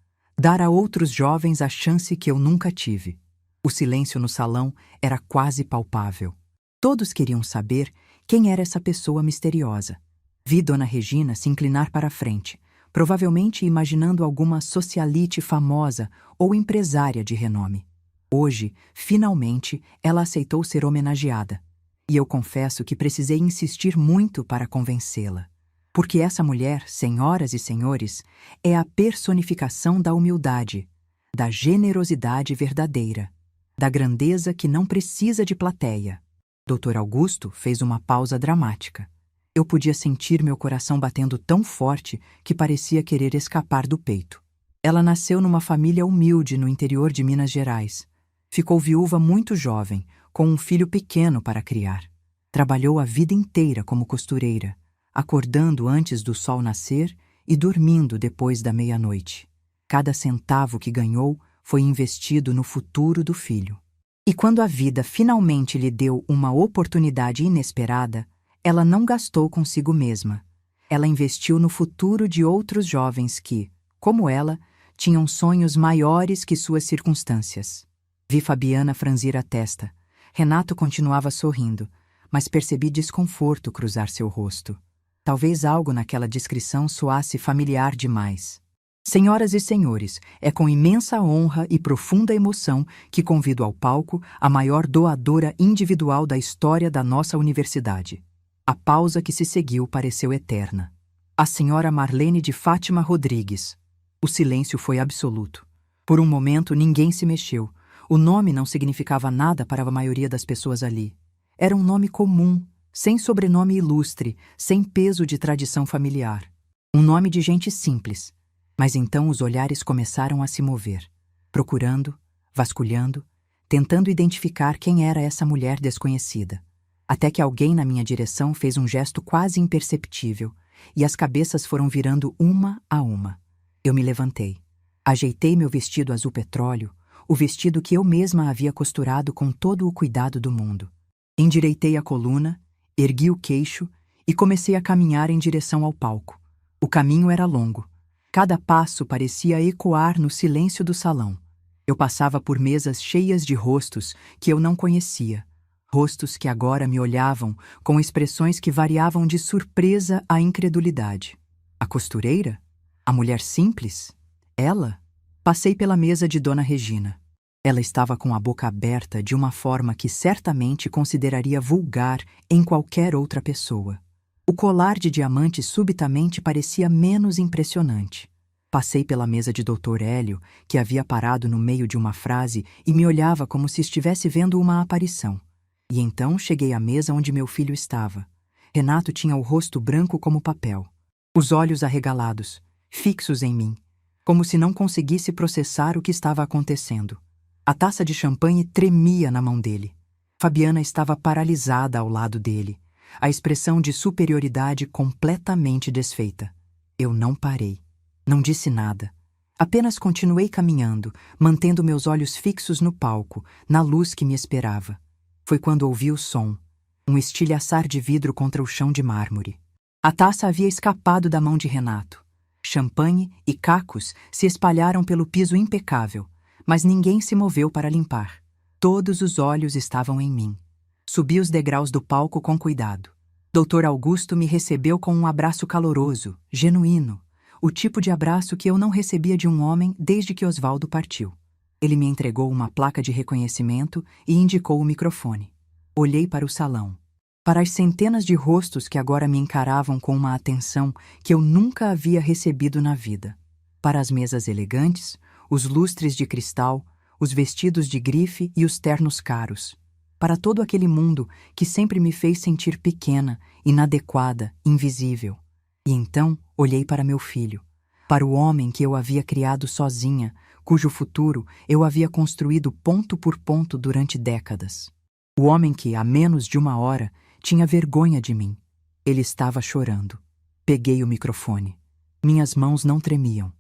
dar a outros jovens a chance que eu nunca tive. O silêncio no salão era quase palpável. Todos queriam saber quem era essa pessoa misteriosa. Vi Dona Regina se inclinar para a frente, provavelmente imaginando alguma socialite famosa ou empresária de renome. Hoje, finalmente, ela aceitou ser homenageada. E eu confesso que precisei insistir muito para convencê-la. Porque essa mulher, senhoras e senhores, é a personificação da humildade, da generosidade verdadeira, da grandeza que não precisa de plateia. Dr. Augusto fez uma pausa dramática. Eu podia sentir meu coração batendo tão forte que parecia querer escapar do peito. Ela nasceu numa família humilde no interior de Minas Gerais. Ficou viúva muito jovem, com um filho pequeno para criar. Trabalhou a vida inteira como costureira, acordando antes do sol nascer e dormindo depois da meia-noite. Cada centavo que ganhou foi investido no futuro do filho. E quando a vida finalmente lhe deu uma oportunidade inesperada, ela não gastou consigo mesma. Ela investiu no futuro de outros jovens que, como ela, tinham sonhos maiores que suas circunstâncias. Vi Fabiana franzir a testa. Renato continuava sorrindo, mas percebi desconforto cruzar seu rosto. Talvez algo naquela descrição soasse familiar demais. Senhoras e senhores, é com imensa honra e profunda emoção que convido ao palco a maior doadora individual da história da nossa universidade. A pausa que se seguiu pareceu eterna. A senhora Marlene de Fátima Rodrigues. O silêncio foi absoluto. Por um momento ninguém se mexeu. O nome não significava nada para a maioria das pessoas ali. Era um nome comum, sem sobrenome ilustre, sem peso de tradição familiar. Um nome de gente simples. Mas então os olhares começaram a se mover, procurando, vasculhando, tentando identificar quem era essa mulher desconhecida. Até que alguém na minha direção fez um gesto quase imperceptível, e as cabeças foram virando uma a uma. Eu me levantei. Ajeitei meu vestido azul petróleo, o vestido que eu mesma havia costurado com todo o cuidado do mundo. Endireitei a coluna, ergui o queixo e comecei a caminhar em direção ao palco. O caminho era longo. Cada passo parecia ecoar no silêncio do salão. Eu passava por mesas cheias de rostos que eu não conhecia. Rostos que agora me olhavam com expressões que variavam de surpresa à incredulidade. A costureira? A mulher simples? Ela? Passei pela mesa de Dona Regina. Ela estava com a boca aberta de uma forma que certamente consideraria vulgar em qualquer outra pessoa. O colar de diamantes subitamente parecia menos impressionante. Passei pela mesa de Dr. Hélio, que havia parado no meio de uma frase e me olhava como se estivesse vendo uma aparição. E então cheguei à mesa onde meu filho estava. Renato tinha o rosto branco como papel, os olhos arregalados, fixos em mim, como se não conseguisse processar o que estava acontecendo. A taça de champanhe tremia na mão dele. Fabiana estava paralisada ao lado dele, a expressão de superioridade completamente desfeita. Eu não parei. Não disse nada. Apenas continuei caminhando, mantendo meus olhos fixos no palco, na luz que me esperava. Foi quando ouvi o som, um estilhaçar de vidro contra o chão de mármore. A taça havia escapado da mão de Renato. Champanhe e cacos se espalharam pelo piso impecável, mas ninguém se moveu para limpar. Todos os olhos estavam em mim. Subi os degraus do palco com cuidado. Dr. Augusto me recebeu com um abraço caloroso, genuíno, o tipo de abraço que eu não recebia de um homem desde que Osvaldo partiu. Ele me entregou uma placa de reconhecimento e indicou o microfone. Olhei para o salão, para as centenas de rostos que agora me encaravam com uma atenção que eu nunca havia recebido na vida. Para as mesas elegantes, os lustres de cristal, os vestidos de grife e os ternos caros. Para todo aquele mundo que sempre me fez sentir pequena, inadequada, invisível. E então olhei para meu filho, para o homem que eu havia criado sozinha, cujo futuro eu havia construído ponto por ponto durante décadas. O homem que, há menos de uma hora, tinha vergonha de mim. Ele estava chorando. Peguei o microfone. Minhas mãos não tremiam.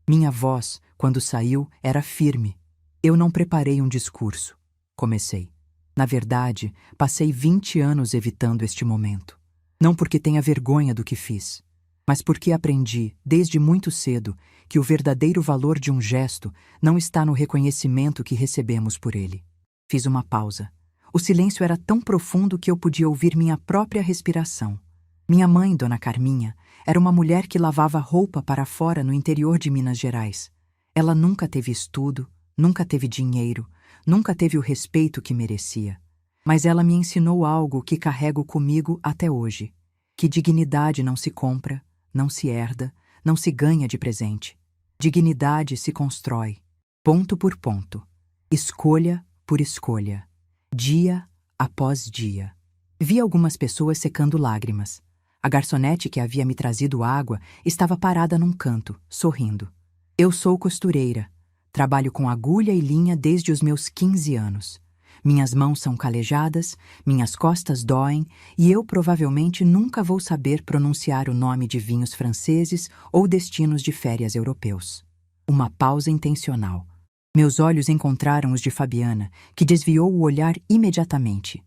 Minha voz, quando saiu, era firme. Eu não preparei um discurso. Comecei. Na verdade, passei 20 anos evitando este momento. Não porque tenha vergonha do que fiz, mas porque aprendi, desde muito cedo, que o verdadeiro valor de um gesto não está no reconhecimento que recebemos por ele. Fiz uma pausa. O silêncio era tão profundo que eu podia ouvir minha própria respiração. Minha mãe, Dona Carminha, era uma mulher que lavava roupa para fora no interior de Minas Gerais. Ela nunca teve estudo, nunca teve dinheiro, nunca teve o respeito que merecia. Mas ela me ensinou algo que carrego comigo até hoje: que dignidade não se compra, não se herda, não se ganha de presente. Dignidade se constrói, ponto por ponto, escolha por escolha, dia após dia. Vi algumas pessoas secando lágrimas. A garçonete que havia me trazido água estava parada num canto, sorrindo. Eu sou costureira. Trabalho com agulha e linha desde os meus 15 anos. Minhas mãos são calejadas, minhas costas doem e eu provavelmente nunca vou saber pronunciar o nome de vinhos franceses ou destinos de férias europeus. Uma pausa intencional. Meus olhos encontraram os de Fabiana, que desviou o olhar imediatamente.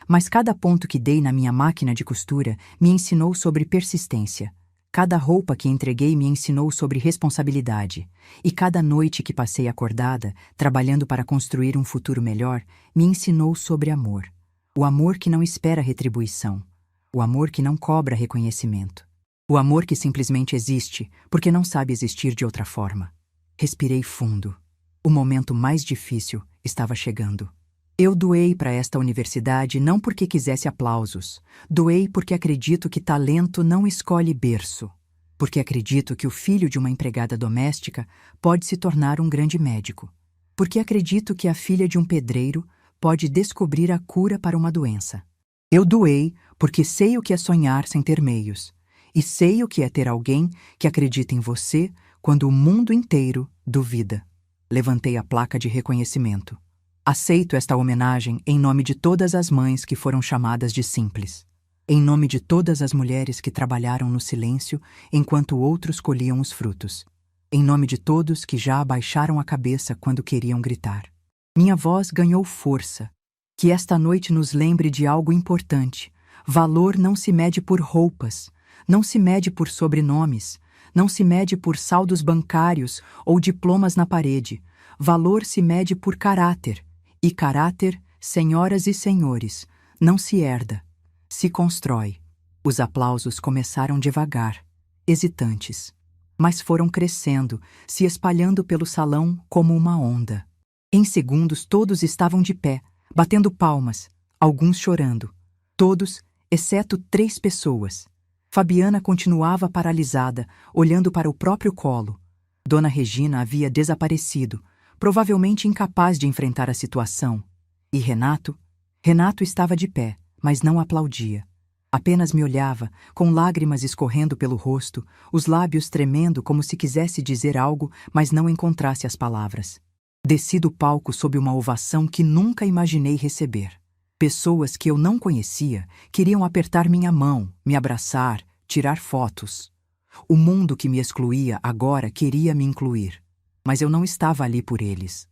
Mas cada ponto que dei na minha máquina de costura me ensinou sobre persistência. Cada roupa que entreguei me ensinou sobre responsabilidade. E cada noite que passei acordada, trabalhando para construir um futuro melhor, me ensinou sobre amor. O amor que não espera retribuição. O amor que não cobra reconhecimento. O amor que simplesmente existe, porque não sabe existir de outra forma. Respirei fundo. O momento mais difícil estava chegando. Eu doei para esta universidade não porque quisesse aplausos. Doei porque acredito que talento não escolhe berço. Porque acredito que o filho de uma empregada doméstica pode se tornar um grande médico. Porque acredito que a filha de um pedreiro pode descobrir a cura para uma doença. Eu doei porque sei o que é sonhar sem ter meios. E sei o que é ter alguém que acredita em você quando o mundo inteiro duvida. Levantei a placa de reconhecimento. Aceito esta homenagem em nome de todas as mães que foram chamadas de simples. Em nome de todas as mulheres que trabalharam no silêncio enquanto outros colhiam os frutos. Em nome de todos que já abaixaram a cabeça quando queriam gritar. Minha voz ganhou força. Que esta noite nos lembre de algo importante. Valor não se mede por roupas, não se mede por sobrenomes, não se mede por saldos bancários ou diplomas na parede. Valor se mede por caráter. E caráter, senhoras e senhores, não se herda, se constrói. Os aplausos começaram devagar, hesitantes, mas foram crescendo, se espalhando pelo salão como uma onda. Em segundos todos estavam de pé, batendo palmas, alguns chorando. Todos, exceto 3 pessoas. Fabiana continuava paralisada, olhando para o próprio colo. Dona Regina havia desaparecido, provavelmente incapaz de enfrentar a situação. E Renato? Renato estava de pé, mas não aplaudia. Apenas me olhava, com lágrimas escorrendo pelo rosto, os lábios tremendo como se quisesse dizer algo, mas não encontrasse as palavras. Desci do palco sob uma ovação que nunca imaginei receber. Pessoas que eu não conhecia queriam apertar minha mão, me abraçar, tirar fotos. O mundo que me excluía agora queria me incluir. Mas eu não estava ali por eles.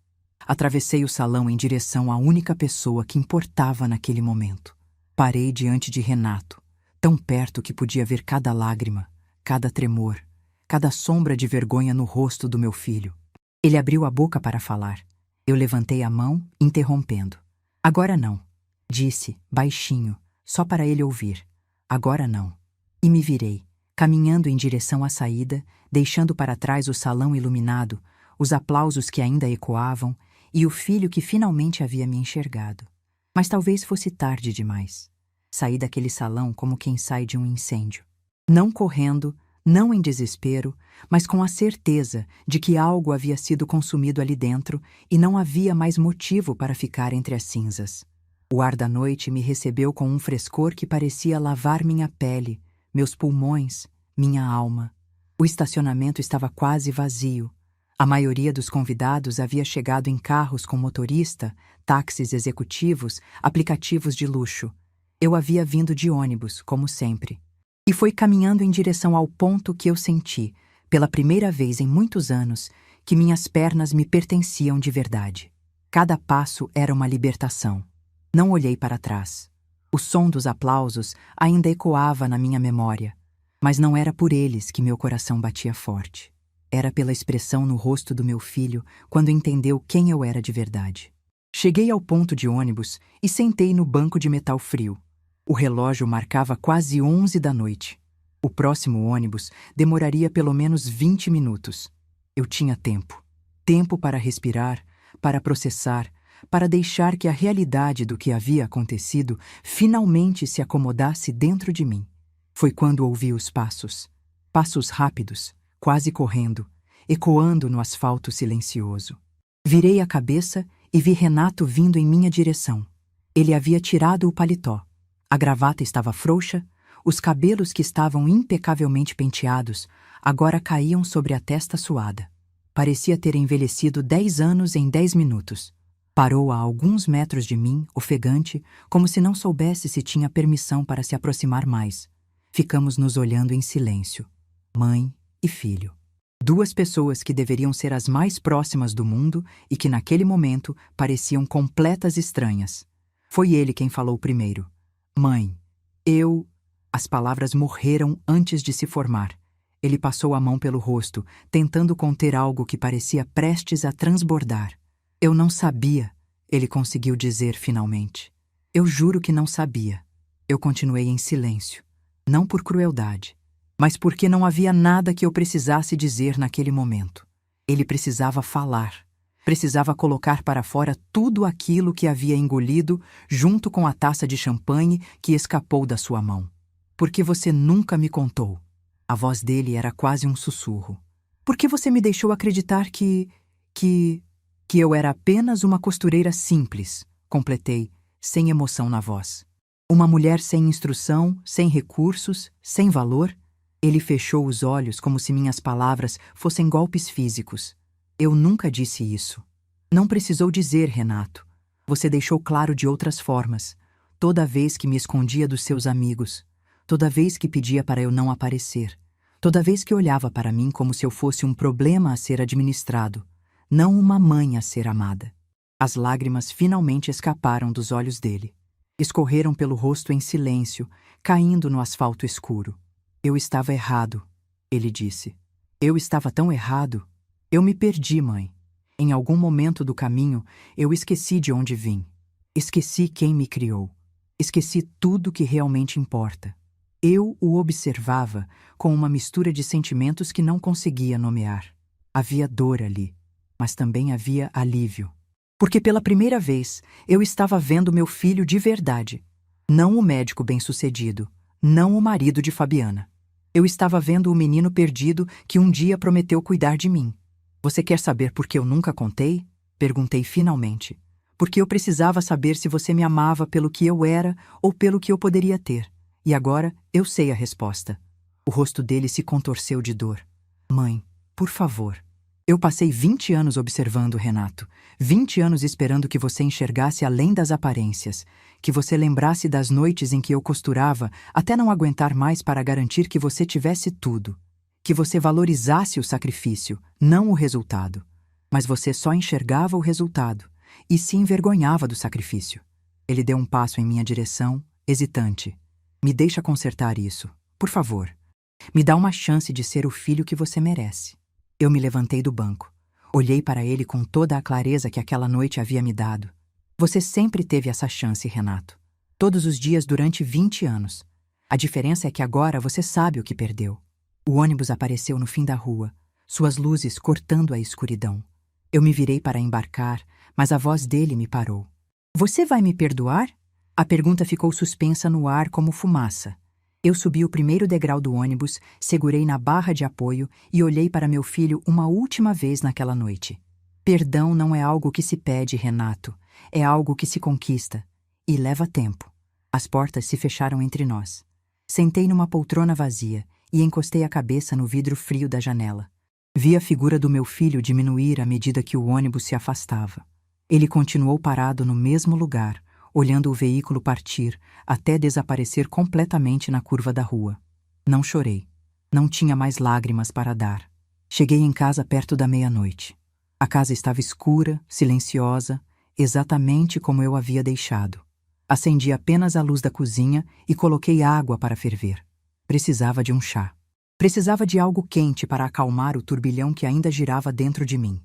Atravessei o salão em direção à única pessoa que importava naquele momento. Parei diante de Renato, tão perto que podia ver cada lágrima, cada tremor, cada sombra de vergonha no rosto do meu filho. Ele abriu a boca para falar. Eu levantei a mão, interrompendo. Agora não, disse, baixinho, só para ele ouvir. Agora não. E me virei, caminhando em direção à saída, deixando para trás o salão iluminado, os aplausos que ainda ecoavam e o filho que finalmente havia me enxergado. Mas talvez fosse tarde demais. Saí daquele salão como quem sai de um incêndio. Não correndo, não em desespero, mas com a certeza de que algo havia sido consumido ali dentro e não havia mais motivo para ficar entre as cinzas. O ar da noite me recebeu com um frescor que parecia lavar minha pele, meus pulmões, minha alma. O estacionamento estava quase vazio. A maioria dos convidados havia chegado em carros com motorista, táxis executivos, aplicativos de luxo. Eu havia vindo de ônibus, como sempre. E foi caminhando em direção ao ponto que eu senti, pela primeira vez em muitos anos, que minhas pernas me pertenciam de verdade. Cada passo era uma libertação. Não olhei para trás. O som dos aplausos ainda ecoava na minha memória, mas não era por eles que meu coração batia forte. Era pela expressão no rosto do meu filho quando entendeu quem eu era de verdade. Cheguei ao ponto de ônibus e sentei no banco de metal frio. O relógio marcava quase 11 da noite. O próximo ônibus demoraria pelo menos 20 minutos. Eu tinha tempo. Tempo para respirar, para processar, para deixar que a realidade do que havia acontecido finalmente se acomodasse dentro de mim. Foi quando ouvi os passos. Passos rápidos, quase correndo, ecoando no asfalto silencioso. Virei a cabeça e vi Renato vindo em minha direção. Ele havia tirado o paletó. A gravata estava frouxa, os cabelos que estavam impecavelmente penteados agora caíam sobre a testa suada. Parecia ter envelhecido 10 anos em 10 minutos. Parou a alguns metros de mim, ofegante, como se não soubesse se tinha permissão para se aproximar mais. Ficamos nos olhando em silêncio, mãe e filho. Duas pessoas que deveriam ser as mais próximas do mundo e que naquele momento pareciam completas estranhas. Foi ele quem falou primeiro. Mãe, eu... As palavras morreram antes de se formar. Ele passou a mão pelo rosto, tentando conter algo que parecia prestes a transbordar. Eu não sabia, ele conseguiu dizer finalmente. Eu juro que não sabia. Eu continuei em silêncio. Não por crueldade, mas porque não havia nada que eu precisasse dizer naquele momento. Ele precisava falar. Precisava colocar para fora tudo aquilo que havia engolido junto com a taça de champanhe que escapou da sua mão. Por que você nunca me contou? A voz dele era quase um sussurro. Por que você me deixou acreditar que eu era apenas uma costureira simples? Completei, sem emoção na voz. Uma mulher sem instrução, sem recursos, sem valor? Ele fechou os olhos como se minhas palavras fossem golpes físicos. Eu nunca disse isso. Não precisou dizer, Renato. Você deixou claro de outras formas. Toda vez que me escondia dos seus amigos. Toda vez que pedia para eu não aparecer. Toda vez que olhava para mim como se eu fosse um problema a ser administrado. Não uma mãe a ser amada. As lágrimas finalmente escaparam dos olhos dele. Escorreram pelo rosto em silêncio, caindo no asfalto escuro. Eu estava errado, ele disse. Eu estava tão errado. Eu me perdi, mãe. Em algum momento do caminho, eu esqueci de onde vim. Esqueci quem me criou. Esqueci tudo que realmente importa. Eu o observava com uma mistura de sentimentos que não conseguia nomear. Havia dor ali, mas também havia alívio. Porque pela primeira vez eu estava vendo meu filho de verdade. Não o médico bem-sucedido, não o marido de Fabiana. Eu estava vendo o menino perdido que um dia prometeu cuidar de mim. Você quer saber por que eu nunca contei? Perguntei finalmente. Porque eu precisava saber se você me amava pelo que eu era ou pelo que eu poderia ter. E agora eu sei a resposta. O rosto dele se contorceu de dor. Mãe, por favor. Eu passei 20 anos observando, Renato. 20 anos esperando que você enxergasse além das aparências. Que você lembrasse das noites em que eu costurava até não aguentar mais para garantir que você tivesse tudo. Que você valorizasse o sacrifício, não o resultado. Mas você só enxergava o resultado e se envergonhava do sacrifício. Ele deu um passo em minha direção, hesitante. Me deixa consertar isso, por favor. Me dá uma chance de ser o filho que você merece. Eu me levantei do banco. Olhei para ele com toda a clareza que aquela noite havia me dado. Você sempre teve essa chance, Renato. Todos os dias durante 20 anos. A diferença é que agora você sabe o que perdeu. O ônibus apareceu no fim da rua, suas luzes cortando a escuridão. Eu me virei para embarcar, mas a voz dele me parou. Você vai me perdoar? A pergunta ficou suspensa no ar como fumaça. Eu subi o primeiro degrau do ônibus, segurei na barra de apoio e olhei para meu filho uma última vez naquela noite. Perdão não é algo que se pede, Renato. É algo que se conquista. E leva tempo. As portas se fecharam entre nós. Sentei numa poltrona vazia e encostei a cabeça no vidro frio da janela. Vi a figura do meu filho diminuir à medida que o ônibus se afastava. Ele continuou parado no mesmo lugar, olhando o veículo partir até desaparecer completamente na curva da rua. Não chorei. Não tinha mais lágrimas para dar. Cheguei em casa perto da meia-noite. A casa estava escura, silenciosa, exatamente como eu havia deixado. Acendi apenas a luz da cozinha e coloquei água para ferver. Precisava de um chá. Precisava de algo quente para acalmar o turbilhão que ainda girava dentro de mim.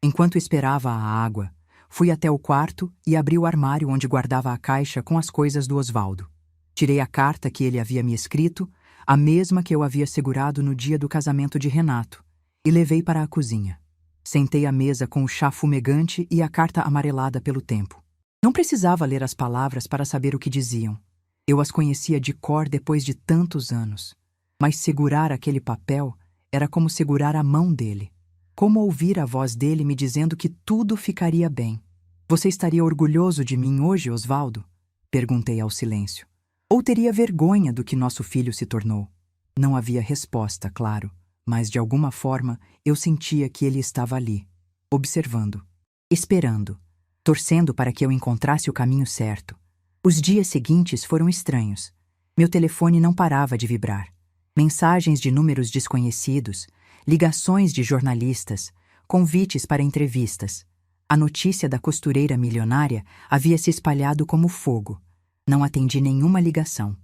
Enquanto esperava a água, fui até o quarto e abri o armário onde guardava a caixa com as coisas do Osvaldo. Tirei a carta que ele havia me escrito, a mesma que eu havia segurado no dia do casamento de Renato, e levei para a cozinha. Sentei à mesa com o chá fumegante e a carta amarelada pelo tempo. Não precisava ler as palavras para saber o que diziam. Eu as conhecia de cor depois de tantos anos. Mas segurar aquele papel era como segurar a mão dele. Como ouvir a voz dele me dizendo que tudo ficaria bem. Você estaria orgulhoso de mim hoje, Osvaldo? Perguntei ao silêncio. Ou teria vergonha do que nosso filho se tornou? Não havia resposta, claro, mas de alguma forma eu sentia que ele estava ali, observando, esperando, torcendo para que eu encontrasse o caminho certo. Os dias seguintes foram estranhos. Meu telefone não parava de vibrar. Mensagens de números desconhecidos, ligações de jornalistas, convites para entrevistas. A notícia da costureira milionária havia se espalhado como fogo. Não atendi nenhuma ligação.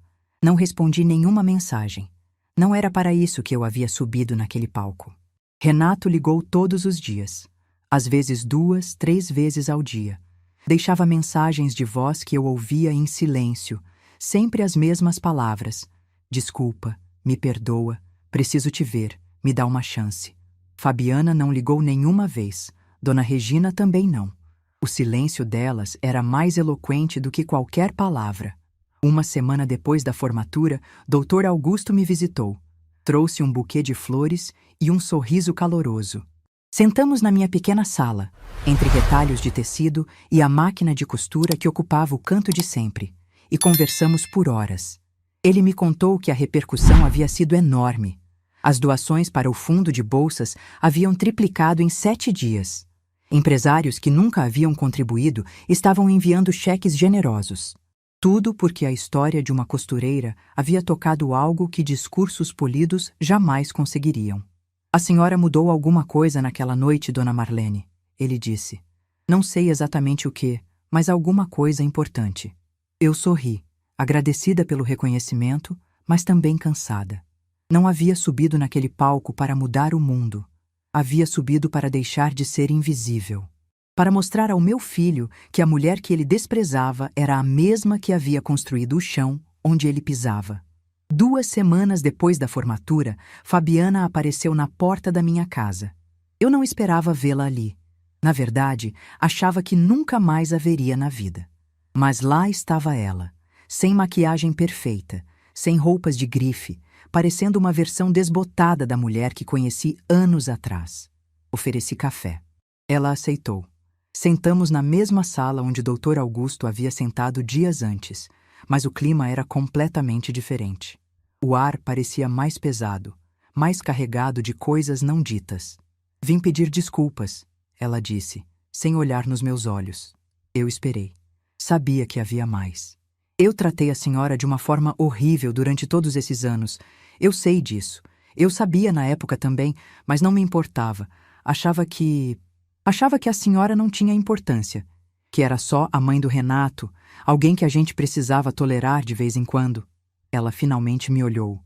Não respondi nenhuma mensagem. Não era para isso que eu havia subido naquele palco. Renato ligou todos os dias. Às vezes 2, 3 vezes ao dia. Deixava mensagens de voz que eu ouvia em silêncio, sempre as mesmas palavras. Desculpa, me perdoa, preciso te ver, me dá uma chance. Fabiana não ligou nenhuma vez. Dona Regina também não. O silêncio delas era mais eloquente do que qualquer palavra. Uma semana depois da formatura, Dr. Augusto me visitou. Trouxe um buquê de flores e um sorriso caloroso. Sentamos na minha pequena sala, entre retalhos de tecido e a máquina de costura que ocupava o canto de sempre, e conversamos por horas. Ele me contou que a repercussão havia sido enorme. As doações para o fundo de bolsas haviam triplicado em 7 dias. Empresários que nunca haviam contribuído estavam enviando cheques generosos. Tudo porque a história de uma costureira havia tocado algo que discursos polidos jamais conseguiriam. A senhora mudou alguma coisa naquela noite, Dona Marlene, ele disse. Não sei exatamente o que, mas alguma coisa importante. Eu sorri, agradecida pelo reconhecimento, mas também cansada. Não havia subido naquele palco para mudar o mundo. Havia subido para deixar de ser invisível. Para mostrar ao meu filho que a mulher que ele desprezava era a mesma que havia construído o chão onde ele pisava. 2 semanas depois da formatura, Fabiana apareceu na porta da minha casa. Eu não esperava vê-la ali. Na verdade, achava que nunca mais a veria na vida. Mas lá estava ela, sem maquiagem perfeita, sem roupas de grife, parecendo uma versão desbotada da mulher que conheci anos atrás. Ofereci café. Ela aceitou. Sentamos na mesma sala onde Dr. Augusto havia sentado dias antes, mas o clima era completamente diferente. O ar parecia mais pesado, mais carregado de coisas não ditas. Vim pedir desculpas, ela disse, sem olhar nos meus olhos. Eu esperei. Sabia que havia mais. Eu tratei a senhora de uma forma horrível durante todos esses anos. Eu sei disso. Eu sabia na época também, mas não me importava. Achava que a senhora não tinha importância, que era só a mãe do Renato, alguém que a gente precisava tolerar de vez em quando. Ela finalmente me olhou.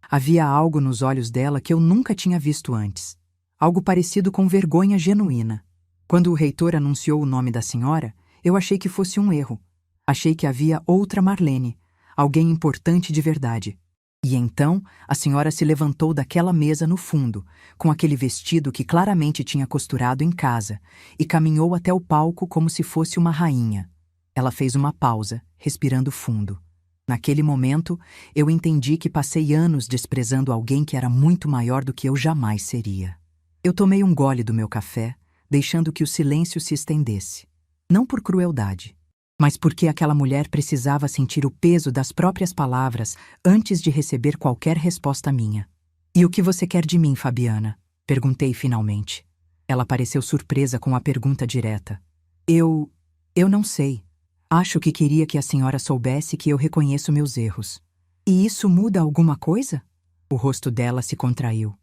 Havia algo nos olhos dela que eu nunca tinha visto antes. Algo parecido com vergonha genuína. Quando o reitor anunciou o nome da senhora, eu achei que fosse um erro. Achei que havia outra Marlene, alguém importante de verdade. E então, a senhora se levantou daquela mesa no fundo, com aquele vestido que claramente tinha costurado em casa, e caminhou até o palco como se fosse uma rainha. Ela fez uma pausa, respirando fundo. Naquele momento, eu entendi que passei anos desprezando alguém que era muito maior do que eu jamais seria. Eu tomei um gole do meu café, deixando que o silêncio se estendesse. Não por crueldade, mas porque aquela mulher precisava sentir o peso das próprias palavras antes de receber qualquer resposta minha. "E o que você quer de mim, Fabiana?" perguntei finalmente. Ela pareceu surpresa com a pergunta direta. Eu não sei. Acho que queria que a senhora soubesse que eu reconheço meus erros." "E isso muda alguma coisa?" O rosto dela se contraiu.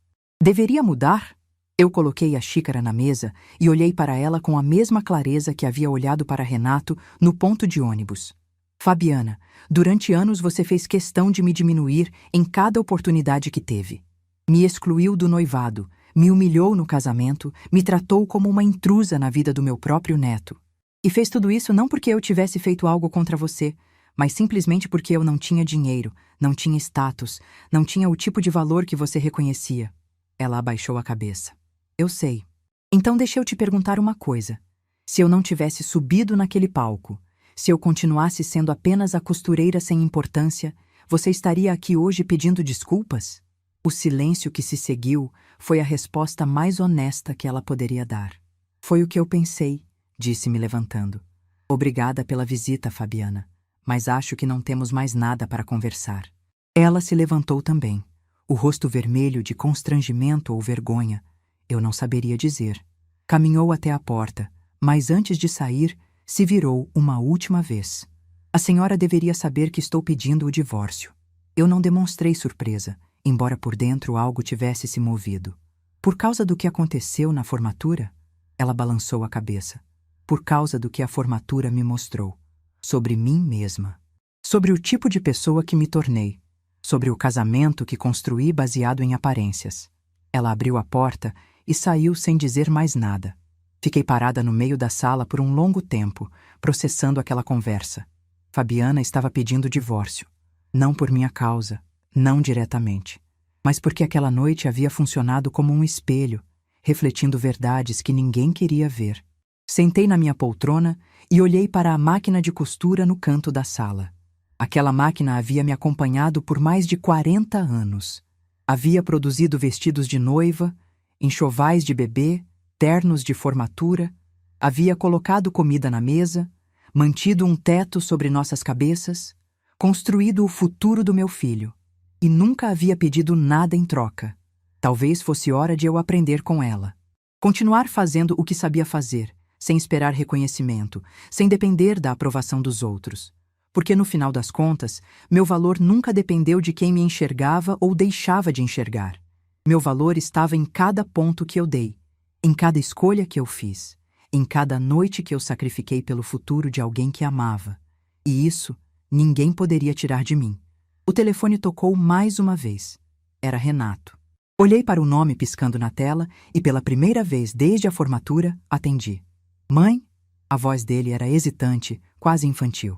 "Deveria mudar?" Eu coloquei a xícara na mesa e olhei para ela com a mesma clareza que havia olhado para Renato no ponto de ônibus. "Fabiana, durante anos você fez questão de me diminuir em cada oportunidade que teve. Me excluiu do noivado, me humilhou no casamento, me tratou como uma intrusa na vida do meu próprio neto. E fez tudo isso não porque eu tivesse feito algo contra você, mas simplesmente porque eu não tinha dinheiro, não tinha status, não tinha o tipo de valor que você reconhecia." Ela abaixou a cabeça. "Eu sei. Então deixa eu te perguntar uma coisa. Se eu não tivesse subido naquele palco, se eu continuasse sendo apenas a costureira sem importância, você estaria aqui hoje pedindo desculpas?" O silêncio que se seguiu foi a resposta mais honesta que ela poderia dar. "Foi o que eu pensei", disse-me levantando. "Obrigada pela visita, Fabiana, mas acho que não temos mais nada para conversar." Ela se levantou também, o rosto vermelho de constrangimento ou vergonha. Eu não saberia dizer. Caminhou até a porta, mas antes de sair, se virou uma última vez. "A senhora deveria saber que estou pedindo o divórcio." Eu não demonstrei surpresa, embora por dentro algo tivesse se movido. Por causa do que aconteceu na formatura? Ela balançou a cabeça. Por causa do que a formatura me mostrou. Sobre mim mesma. Sobre o tipo de pessoa que me tornei. Sobre o casamento que construí baseado em aparências. Ela abriu a porta e saiu sem dizer mais nada. Fiquei parada no meio da sala por um longo tempo, processando aquela conversa. Fabiana estava pedindo divórcio. Não por minha causa, não diretamente, mas porque aquela noite havia funcionado como um espelho, refletindo verdades que ninguém queria ver. Sentei na minha poltrona e olhei para a máquina de costura no canto da sala. Aquela máquina havia me acompanhado por mais de 40 anos. Havia produzido vestidos de noiva, enxovais de bebê, ternos de formatura, havia colocado comida na mesa, mantido um teto sobre nossas cabeças, construído o futuro do meu filho, e nunca havia pedido nada em troca. Talvez fosse hora de eu aprender com ela. Continuar fazendo o que sabia fazer, sem esperar reconhecimento, sem depender da aprovação dos outros. Porque no final das contas, meu valor nunca dependeu de quem me enxergava ou deixava de enxergar. Meu valor estava em cada ponto que eu dei, em cada escolha que eu fiz, em cada noite que eu sacrifiquei pelo futuro de alguém que amava. E isso ninguém poderia tirar de mim. O telefone tocou mais uma vez. Era Renato. Olhei para o nome piscando na tela e pela primeira vez desde a formatura, atendi. Mãe? A voz dele era hesitante, quase infantil.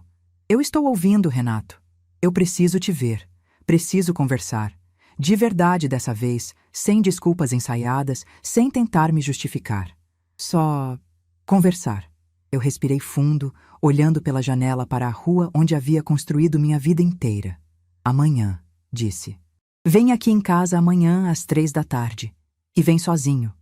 Eu estou ouvindo, Renato. Eu preciso te ver. Preciso conversar. De verdade dessa vez, sem desculpas ensaiadas, sem tentar me justificar. Só conversar. Eu respirei fundo, olhando pela janela para a rua onde havia construído minha vida inteira. Amanhã, disse. Vem aqui em casa amanhã às 3 da tarde. E vem sozinho.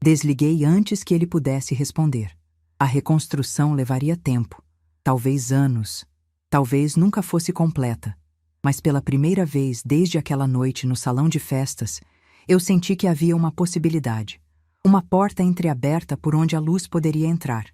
Desliguei antes que ele pudesse responder. A reconstrução levaria tempo. Talvez anos. Talvez nunca fosse completa. Mas pela primeira vez desde aquela noite no salão de festas, eu senti que havia uma possibilidade. Uma porta entreaberta por onde a luz poderia entrar.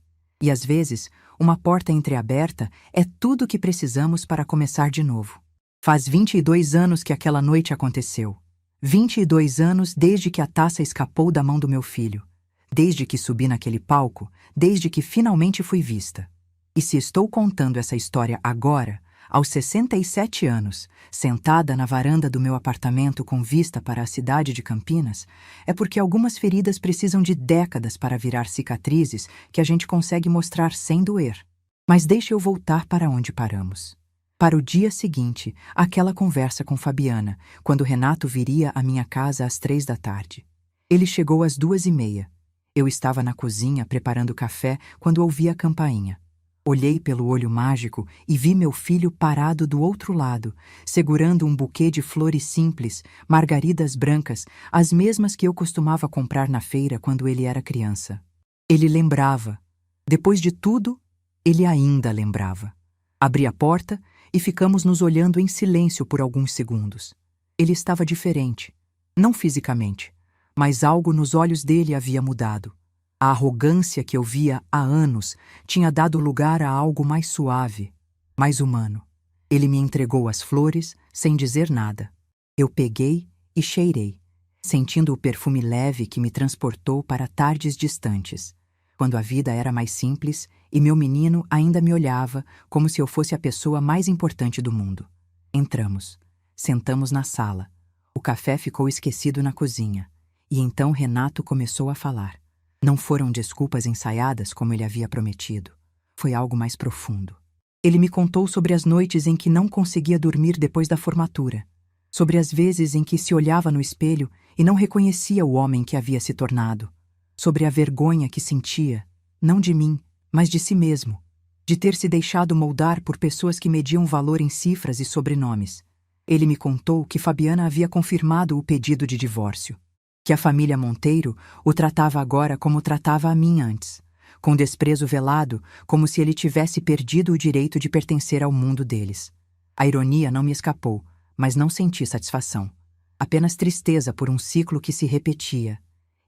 E às vezes, uma porta entreaberta é tudo o que precisamos para começar de novo. Faz 22 anos que aquela noite aconteceu. 22 anos desde que a taça escapou da mão do meu filho. Desde que subi naquele palco, desde que finalmente fui vista. E se estou contando essa história agora, aos 67 anos, sentada na varanda do meu apartamento com vista para a cidade de Campinas, é porque algumas feridas precisam de décadas para virar cicatrizes que a gente consegue mostrar sem doer. Mas deixe eu voltar para onde paramos. Para o dia seguinte, aquela conversa com Fabiana, quando Renato viria à minha casa às 3 da tarde. Ele chegou às 2h30. Eu estava na cozinha preparando café quando ouvi a campainha. Olhei pelo olho mágico e vi meu filho parado do outro lado, segurando um buquê de flores simples, margaridas brancas, as mesmas que eu costumava comprar na feira quando ele era criança. Ele lembrava. Depois de tudo, ele ainda lembrava. Abri a porta e ficamos nos olhando em silêncio por alguns segundos. Ele estava diferente, não fisicamente, mas algo nos olhos dele havia mudado. A arrogância que eu via há anos tinha dado lugar a algo mais suave, mais humano. Ele me entregou as flores sem dizer nada. Eu peguei e cheirei, sentindo o perfume leve que me transportou para tardes distantes, quando a vida era mais simples e meu menino ainda me olhava como se eu fosse a pessoa mais importante do mundo. Entramos. Sentamos na sala. O café ficou esquecido na cozinha. E então Renato começou a falar. Não foram desculpas ensaiadas como ele havia prometido. Foi algo mais profundo. Ele me contou sobre as noites em que não conseguia dormir depois da formatura. Sobre as vezes em que se olhava no espelho e não reconhecia o homem que havia se tornado. Sobre a vergonha que sentia, não de mim, mas de si mesmo. De ter se deixado moldar por pessoas que mediam valor em cifras e sobrenomes. Ele me contou que Fabiana havia confirmado o pedido de divórcio. Que a família Monteiro o tratava agora como tratava a mim antes, com desprezo velado, como se ele tivesse perdido o direito de pertencer ao mundo deles. A ironia não me escapou, mas não senti satisfação. Apenas tristeza por um ciclo que se repetia.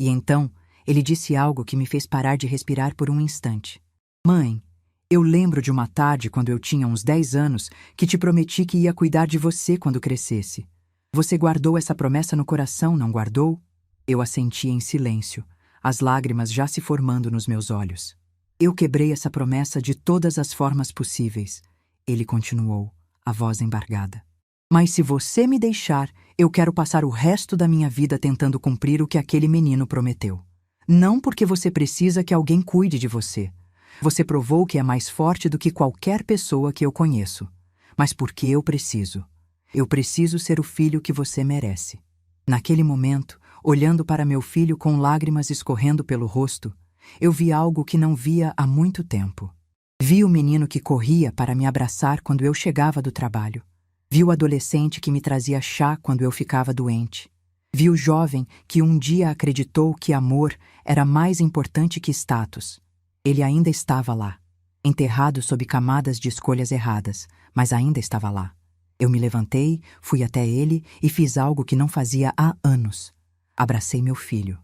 E então, ele disse algo que me fez parar de respirar por um instante. Mãe, eu lembro de uma tarde quando eu tinha uns 10 anos que te prometi que ia cuidar de você quando crescesse. Você guardou essa promessa no coração, não guardou? Eu assenti em silêncio, as lágrimas já se formando nos meus olhos. Eu quebrei essa promessa de todas as formas possíveis. Ele continuou, a voz embargada. Mas se você me deixar, eu quero passar o resto da minha vida tentando cumprir o que aquele menino prometeu. Não porque você precisa que alguém cuide de você. Você provou que é mais forte do que qualquer pessoa que eu conheço. Mas porque eu preciso. Eu preciso ser o filho que você merece. Naquele momento, olhando para meu filho com lágrimas escorrendo pelo rosto, eu vi algo que não via há muito tempo. Vi o menino que corria para me abraçar quando eu chegava do trabalho. Vi o adolescente que me trazia chá quando eu ficava doente. Vi o jovem que um dia acreditou que amor era mais importante que status. Ele ainda estava lá, enterrado sob camadas de escolhas erradas, mas ainda estava lá. Eu me levantei, fui até ele e fiz algo que não fazia há anos. Abracei meu filho.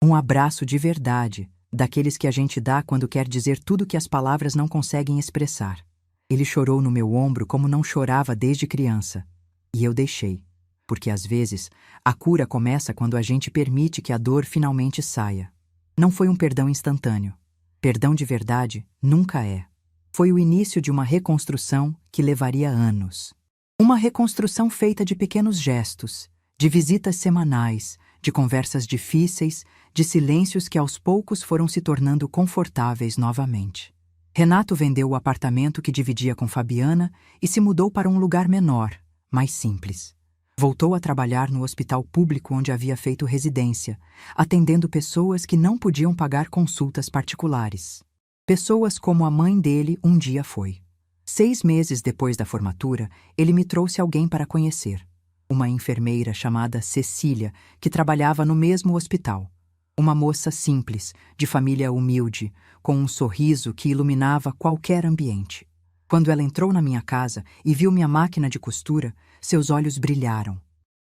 Um abraço de verdade, daqueles que a gente dá quando quer dizer tudo que as palavras não conseguem expressar. Ele chorou no meu ombro como não chorava desde criança. E eu deixei. Porque às vezes, a cura começa quando a gente permite que a dor finalmente saia. Não foi um perdão instantâneo. Perdão de verdade nunca é. Foi o início de uma reconstrução que levaria anos. Uma reconstrução feita de pequenos gestos, de visitas semanais, de conversas difíceis, de silêncios que aos poucos foram se tornando confortáveis novamente. Renato vendeu o apartamento que dividia com Fabiana e se mudou para um lugar menor, mais simples. Voltou a trabalhar no hospital público onde havia feito residência, atendendo pessoas que não podiam pagar consultas particulares. Pessoas como a mãe dele um dia foi. 6 meses depois da formatura, ele me trouxe alguém para conhecer. Uma enfermeira chamada Cecília, que trabalhava no mesmo hospital. Uma moça simples, de família humilde, com um sorriso que iluminava qualquer ambiente. Quando ela entrou na minha casa e viu minha máquina de costura, seus olhos brilharam.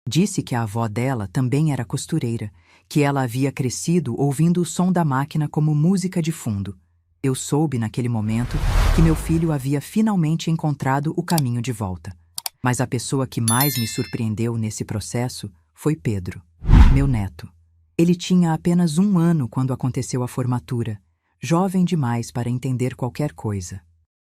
Disse que a avó dela também era costureira, que ela havia crescido ouvindo o som da máquina como música de fundo. Eu soube naquele momento que meu filho havia finalmente encontrado o caminho de volta. Mas a pessoa que mais me surpreendeu nesse processo foi Pedro, meu neto. Ele tinha apenas 1 ano quando aconteceu a formatura, jovem demais para entender qualquer coisa.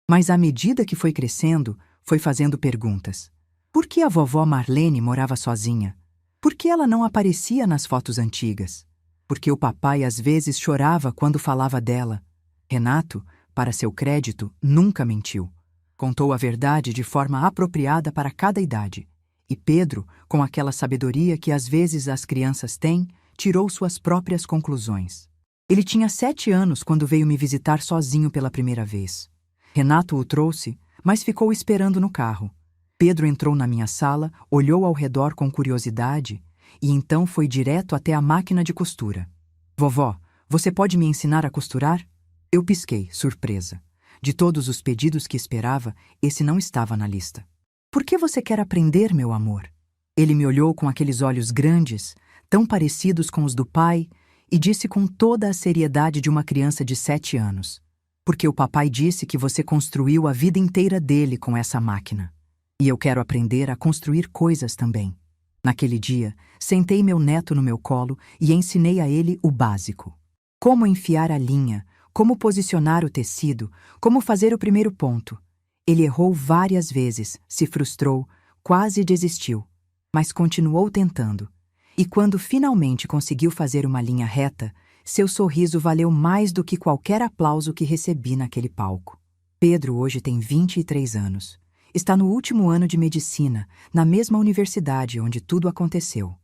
Mas à medida que foi crescendo, foi fazendo perguntas. Por que a vovó Marlene morava sozinha? Por que ela não aparecia nas fotos antigas? Por que o papai às vezes chorava quando falava dela? Renato, para seu crédito, nunca mentiu. Contou a verdade de forma apropriada para cada idade. E Pedro, com aquela sabedoria que às vezes as crianças têm, tirou suas próprias conclusões. Ele tinha 7 anos quando veio me visitar sozinho pela primeira vez. Renato o trouxe, mas ficou esperando no carro. Pedro entrou na minha sala, olhou ao redor com curiosidade e então foi direto até a máquina de costura. Vovó, você pode me ensinar a costurar? Eu pisquei, surpresa. De todos os pedidos que esperava, esse não estava na lista. Por que você quer aprender, meu amor? Ele me olhou com aqueles olhos grandes, tão parecidos com os do pai, e disse com toda a seriedade de uma criança de 7 anos. Porque o papai disse que você construiu a vida inteira dele com essa máquina. E eu quero aprender a construir coisas também. Naquele dia, sentei meu neto no meu colo e ensinei a ele o básico. Como enfiar a linha, como posicionar o tecido, como fazer o primeiro ponto. Ele errou várias vezes, se frustrou, quase desistiu, mas continuou tentando. E quando finalmente conseguiu fazer uma linha reta, seu sorriso valeu mais do que qualquer aplauso que recebi naquele palco. Pedro hoje tem 23 anos. Está no último ano de medicina, na mesma universidade onde tudo aconteceu.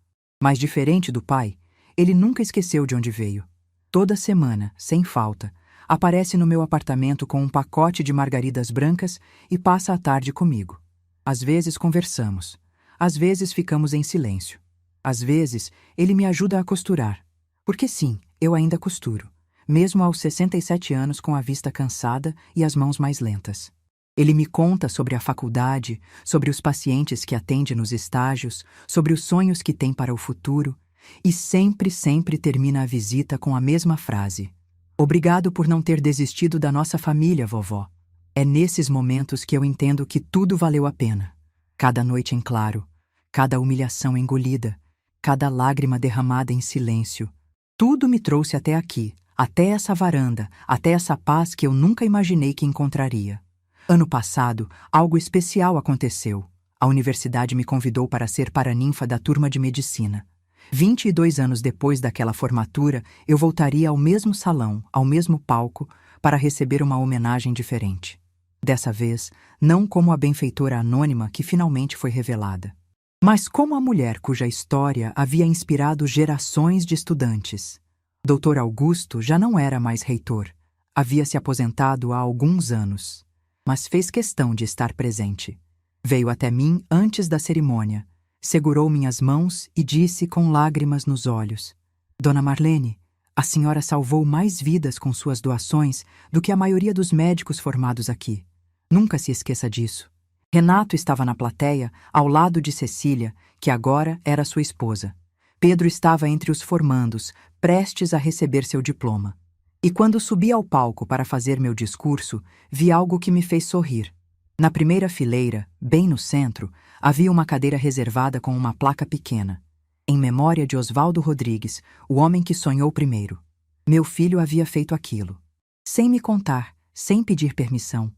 Mas diferente do pai, ele nunca esqueceu de onde veio. Toda semana, sem falta, aparece no meu apartamento com um pacote de margaridas brancas e passa a tarde comigo. Às vezes conversamos, às vezes ficamos em silêncio. Às vezes ele me ajuda a costurar, porque sim, eu ainda costuro, mesmo aos 67 anos com a vista cansada e as mãos mais lentas. Ele me conta sobre a faculdade, sobre os pacientes que atende nos estágios, sobre os sonhos que tem para o futuro, e sempre termina a visita com a mesma frase. Obrigado por não ter desistido da nossa família, vovó. É nesses momentos que eu entendo que tudo valeu a pena. Cada noite em claro, cada humilhação engolida, cada lágrima derramada em silêncio. Tudo me trouxe até aqui, até essa varanda, até essa paz que eu nunca imaginei que encontraria. Ano passado, algo especial aconteceu. A universidade me convidou para ser paraninfa da turma de medicina. 22 anos depois daquela formatura, eu voltaria ao mesmo salão, ao mesmo palco, para receber uma homenagem diferente. Dessa vez, não como a benfeitora anônima que finalmente foi revelada, mas como a mulher cuja história havia inspirado gerações de estudantes. Dr. Augusto já não era mais reitor. Havia se aposentado há alguns anos, mas fez questão de estar presente. Veio até mim antes da cerimônia, segurou minhas mãos e disse com lágrimas nos olhos: Dona Marlene, a senhora salvou mais vidas com suas doações do que a maioria dos médicos formados aqui. Nunca se esqueça disso. Renato estava na plateia, ao lado de Cecília, que agora era sua esposa. Pedro estava entre os formandos, prestes a receber seu diploma. E quando subi ao palco para fazer meu discurso, vi algo que me fez sorrir. Na primeira fileira, bem no centro, havia uma cadeira reservada com uma placa pequena, em memória de Oswaldo Rodrigues, o homem que sonhou primeiro. Meu filho havia feito aquilo. Sem me contar, sem pedir permissão,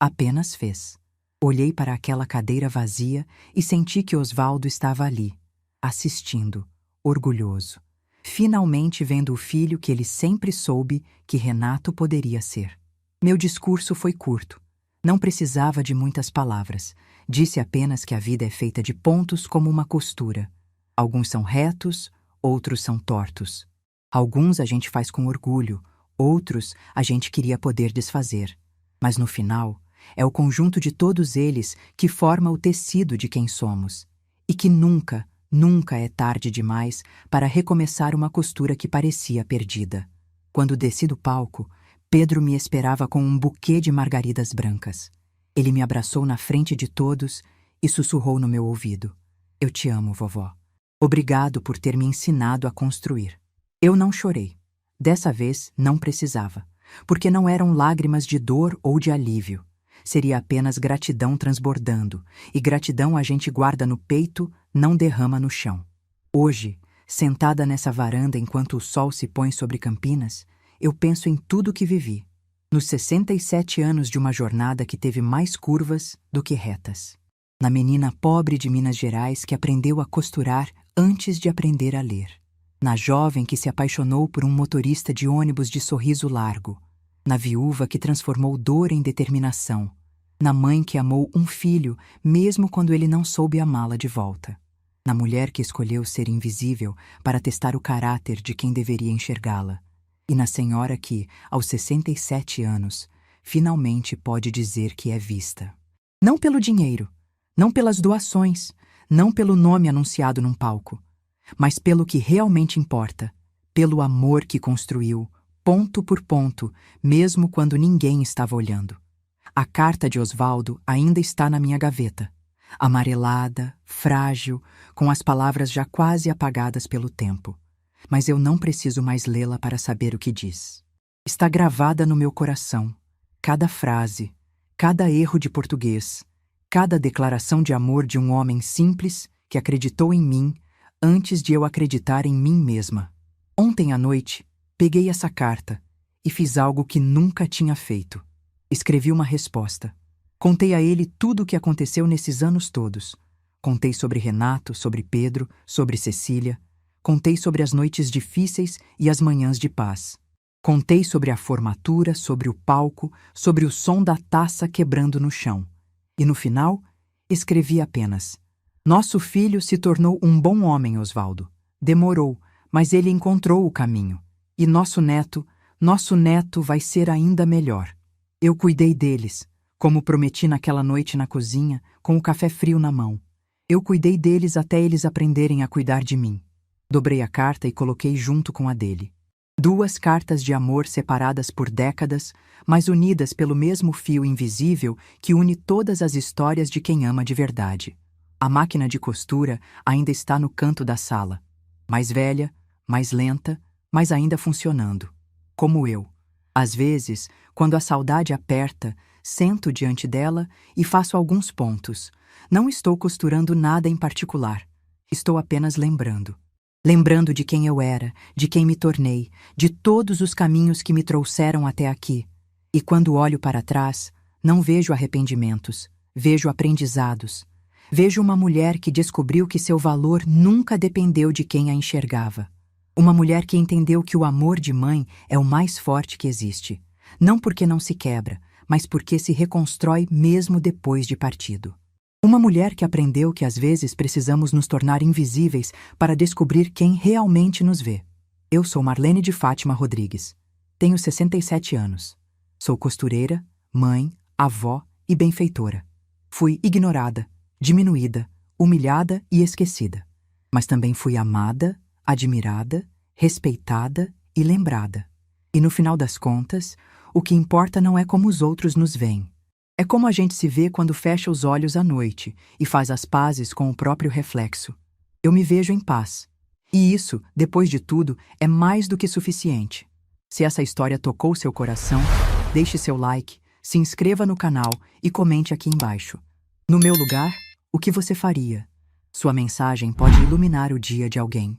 apenas fez. Olhei para aquela cadeira vazia e senti que Oswaldo estava ali, assistindo, orgulhoso, finalmente vendo o filho que ele sempre soube que Renato poderia ser. Meu discurso foi curto. Não precisava de muitas palavras. Disse apenas que a vida é feita de pontos como uma costura. Alguns são retos, outros são tortos. Alguns a gente faz com orgulho, outros a gente queria poder desfazer. Mas no final, é o conjunto de todos eles que forma o tecido de quem somos. E que nunca, nunca é tarde demais para recomeçar uma costura que parecia perdida. Quando desci do palco, Pedro me esperava com um buquê de margaridas brancas. Ele me abraçou na frente de todos e sussurrou no meu ouvido: Eu te amo, vovó. Obrigado por ter me ensinado a construir. Eu não chorei. Dessa vez não precisava, porque não eram lágrimas de dor ou de alívio. Seria apenas gratidão transbordando, e gratidão a gente guarda no peito, não derrama no chão. Hoje, sentada nessa varanda enquanto o sol se põe sobre Campinas, eu penso em tudo que vivi, nos 67 anos de uma jornada que teve mais curvas do que retas. Na menina pobre de Minas Gerais que aprendeu a costurar antes de aprender a ler. Na jovem que se apaixonou por um motorista de ônibus de sorriso largo. Na viúva que transformou dor em determinação. Na mãe que amou um filho, mesmo quando ele não soube amá-la de volta. Na mulher que escolheu ser invisível para testar o caráter de quem deveria enxergá-la. E na senhora que, aos 67 anos, finalmente pode dizer que é vista. Não pelo dinheiro, não pelas doações, não pelo nome anunciado num palco, mas pelo que realmente importa, pelo amor que construiu, ponto por ponto, mesmo quando ninguém estava olhando. A carta de Oswaldo ainda está na minha gaveta, amarelada, frágil, com as palavras já quase apagadas pelo tempo. Mas eu não preciso mais lê-la para saber o que diz. Está gravada no meu coração, cada frase, cada erro de português, cada declaração de amor de um homem simples que acreditou em mim antes de eu acreditar em mim mesma. Ontem à noite, peguei essa carta e fiz algo que nunca tinha feito. Escrevi uma resposta. Contei a ele tudo o que aconteceu nesses anos todos. Contei sobre Renato, sobre Pedro, sobre Cecília. Contei sobre as noites difíceis e as manhãs de paz. Contei sobre a formatura, sobre o palco, sobre o som da taça quebrando no chão. E no final, escrevi apenas: Nosso filho se tornou um bom homem, Oswaldo. Demorou, mas ele encontrou o caminho. E nosso neto vai ser ainda melhor. Eu cuidei deles, como prometi naquela noite na cozinha, com o café frio na mão. Eu cuidei deles até eles aprenderem a cuidar de mim. Dobrei a carta e coloquei junto com a dele. 2 cartas de amor separadas por décadas, mas unidas pelo mesmo fio invisível que une todas as histórias de quem ama de verdade. A máquina de costura ainda está no canto da sala. Mais velha, mais lenta, mas ainda funcionando. Como eu. Às vezes, quando a saudade aperta, sento diante dela e faço alguns pontos. Não estou costurando nada em particular. Estou apenas lembrando. lembrando de quem eu era, de quem me tornei, de todos os caminhos que me trouxeram até aqui. E quando olho para trás, não vejo arrependimentos, vejo aprendizados. Vejo uma mulher que descobriu que seu valor nunca dependeu de quem a enxergava. Uma mulher que entendeu que o amor de mãe é o mais forte que existe. Não porque não se quebra, mas porque se reconstrói mesmo depois de partido. Uma mulher que aprendeu que às vezes precisamos nos tornar invisíveis para descobrir quem realmente nos vê. Eu sou Marlene de Fátima Rodrigues. Tenho 67 anos. Sou costureira, mãe, avó e benfeitora. Fui ignorada, diminuída, humilhada e esquecida. Mas também fui amada, admirada, respeitada e lembrada. E no final das contas, o que importa não é como os outros nos veem. É como a gente se vê quando fecha os olhos à noite e faz as pazes com o próprio reflexo. Eu me vejo em paz. E isso, depois de tudo, é mais do que suficiente. Se essa história tocou seu coração, deixe seu like, se inscreva no canal e comente aqui embaixo. No meu lugar, o que você faria? Sua mensagem pode iluminar o dia de alguém.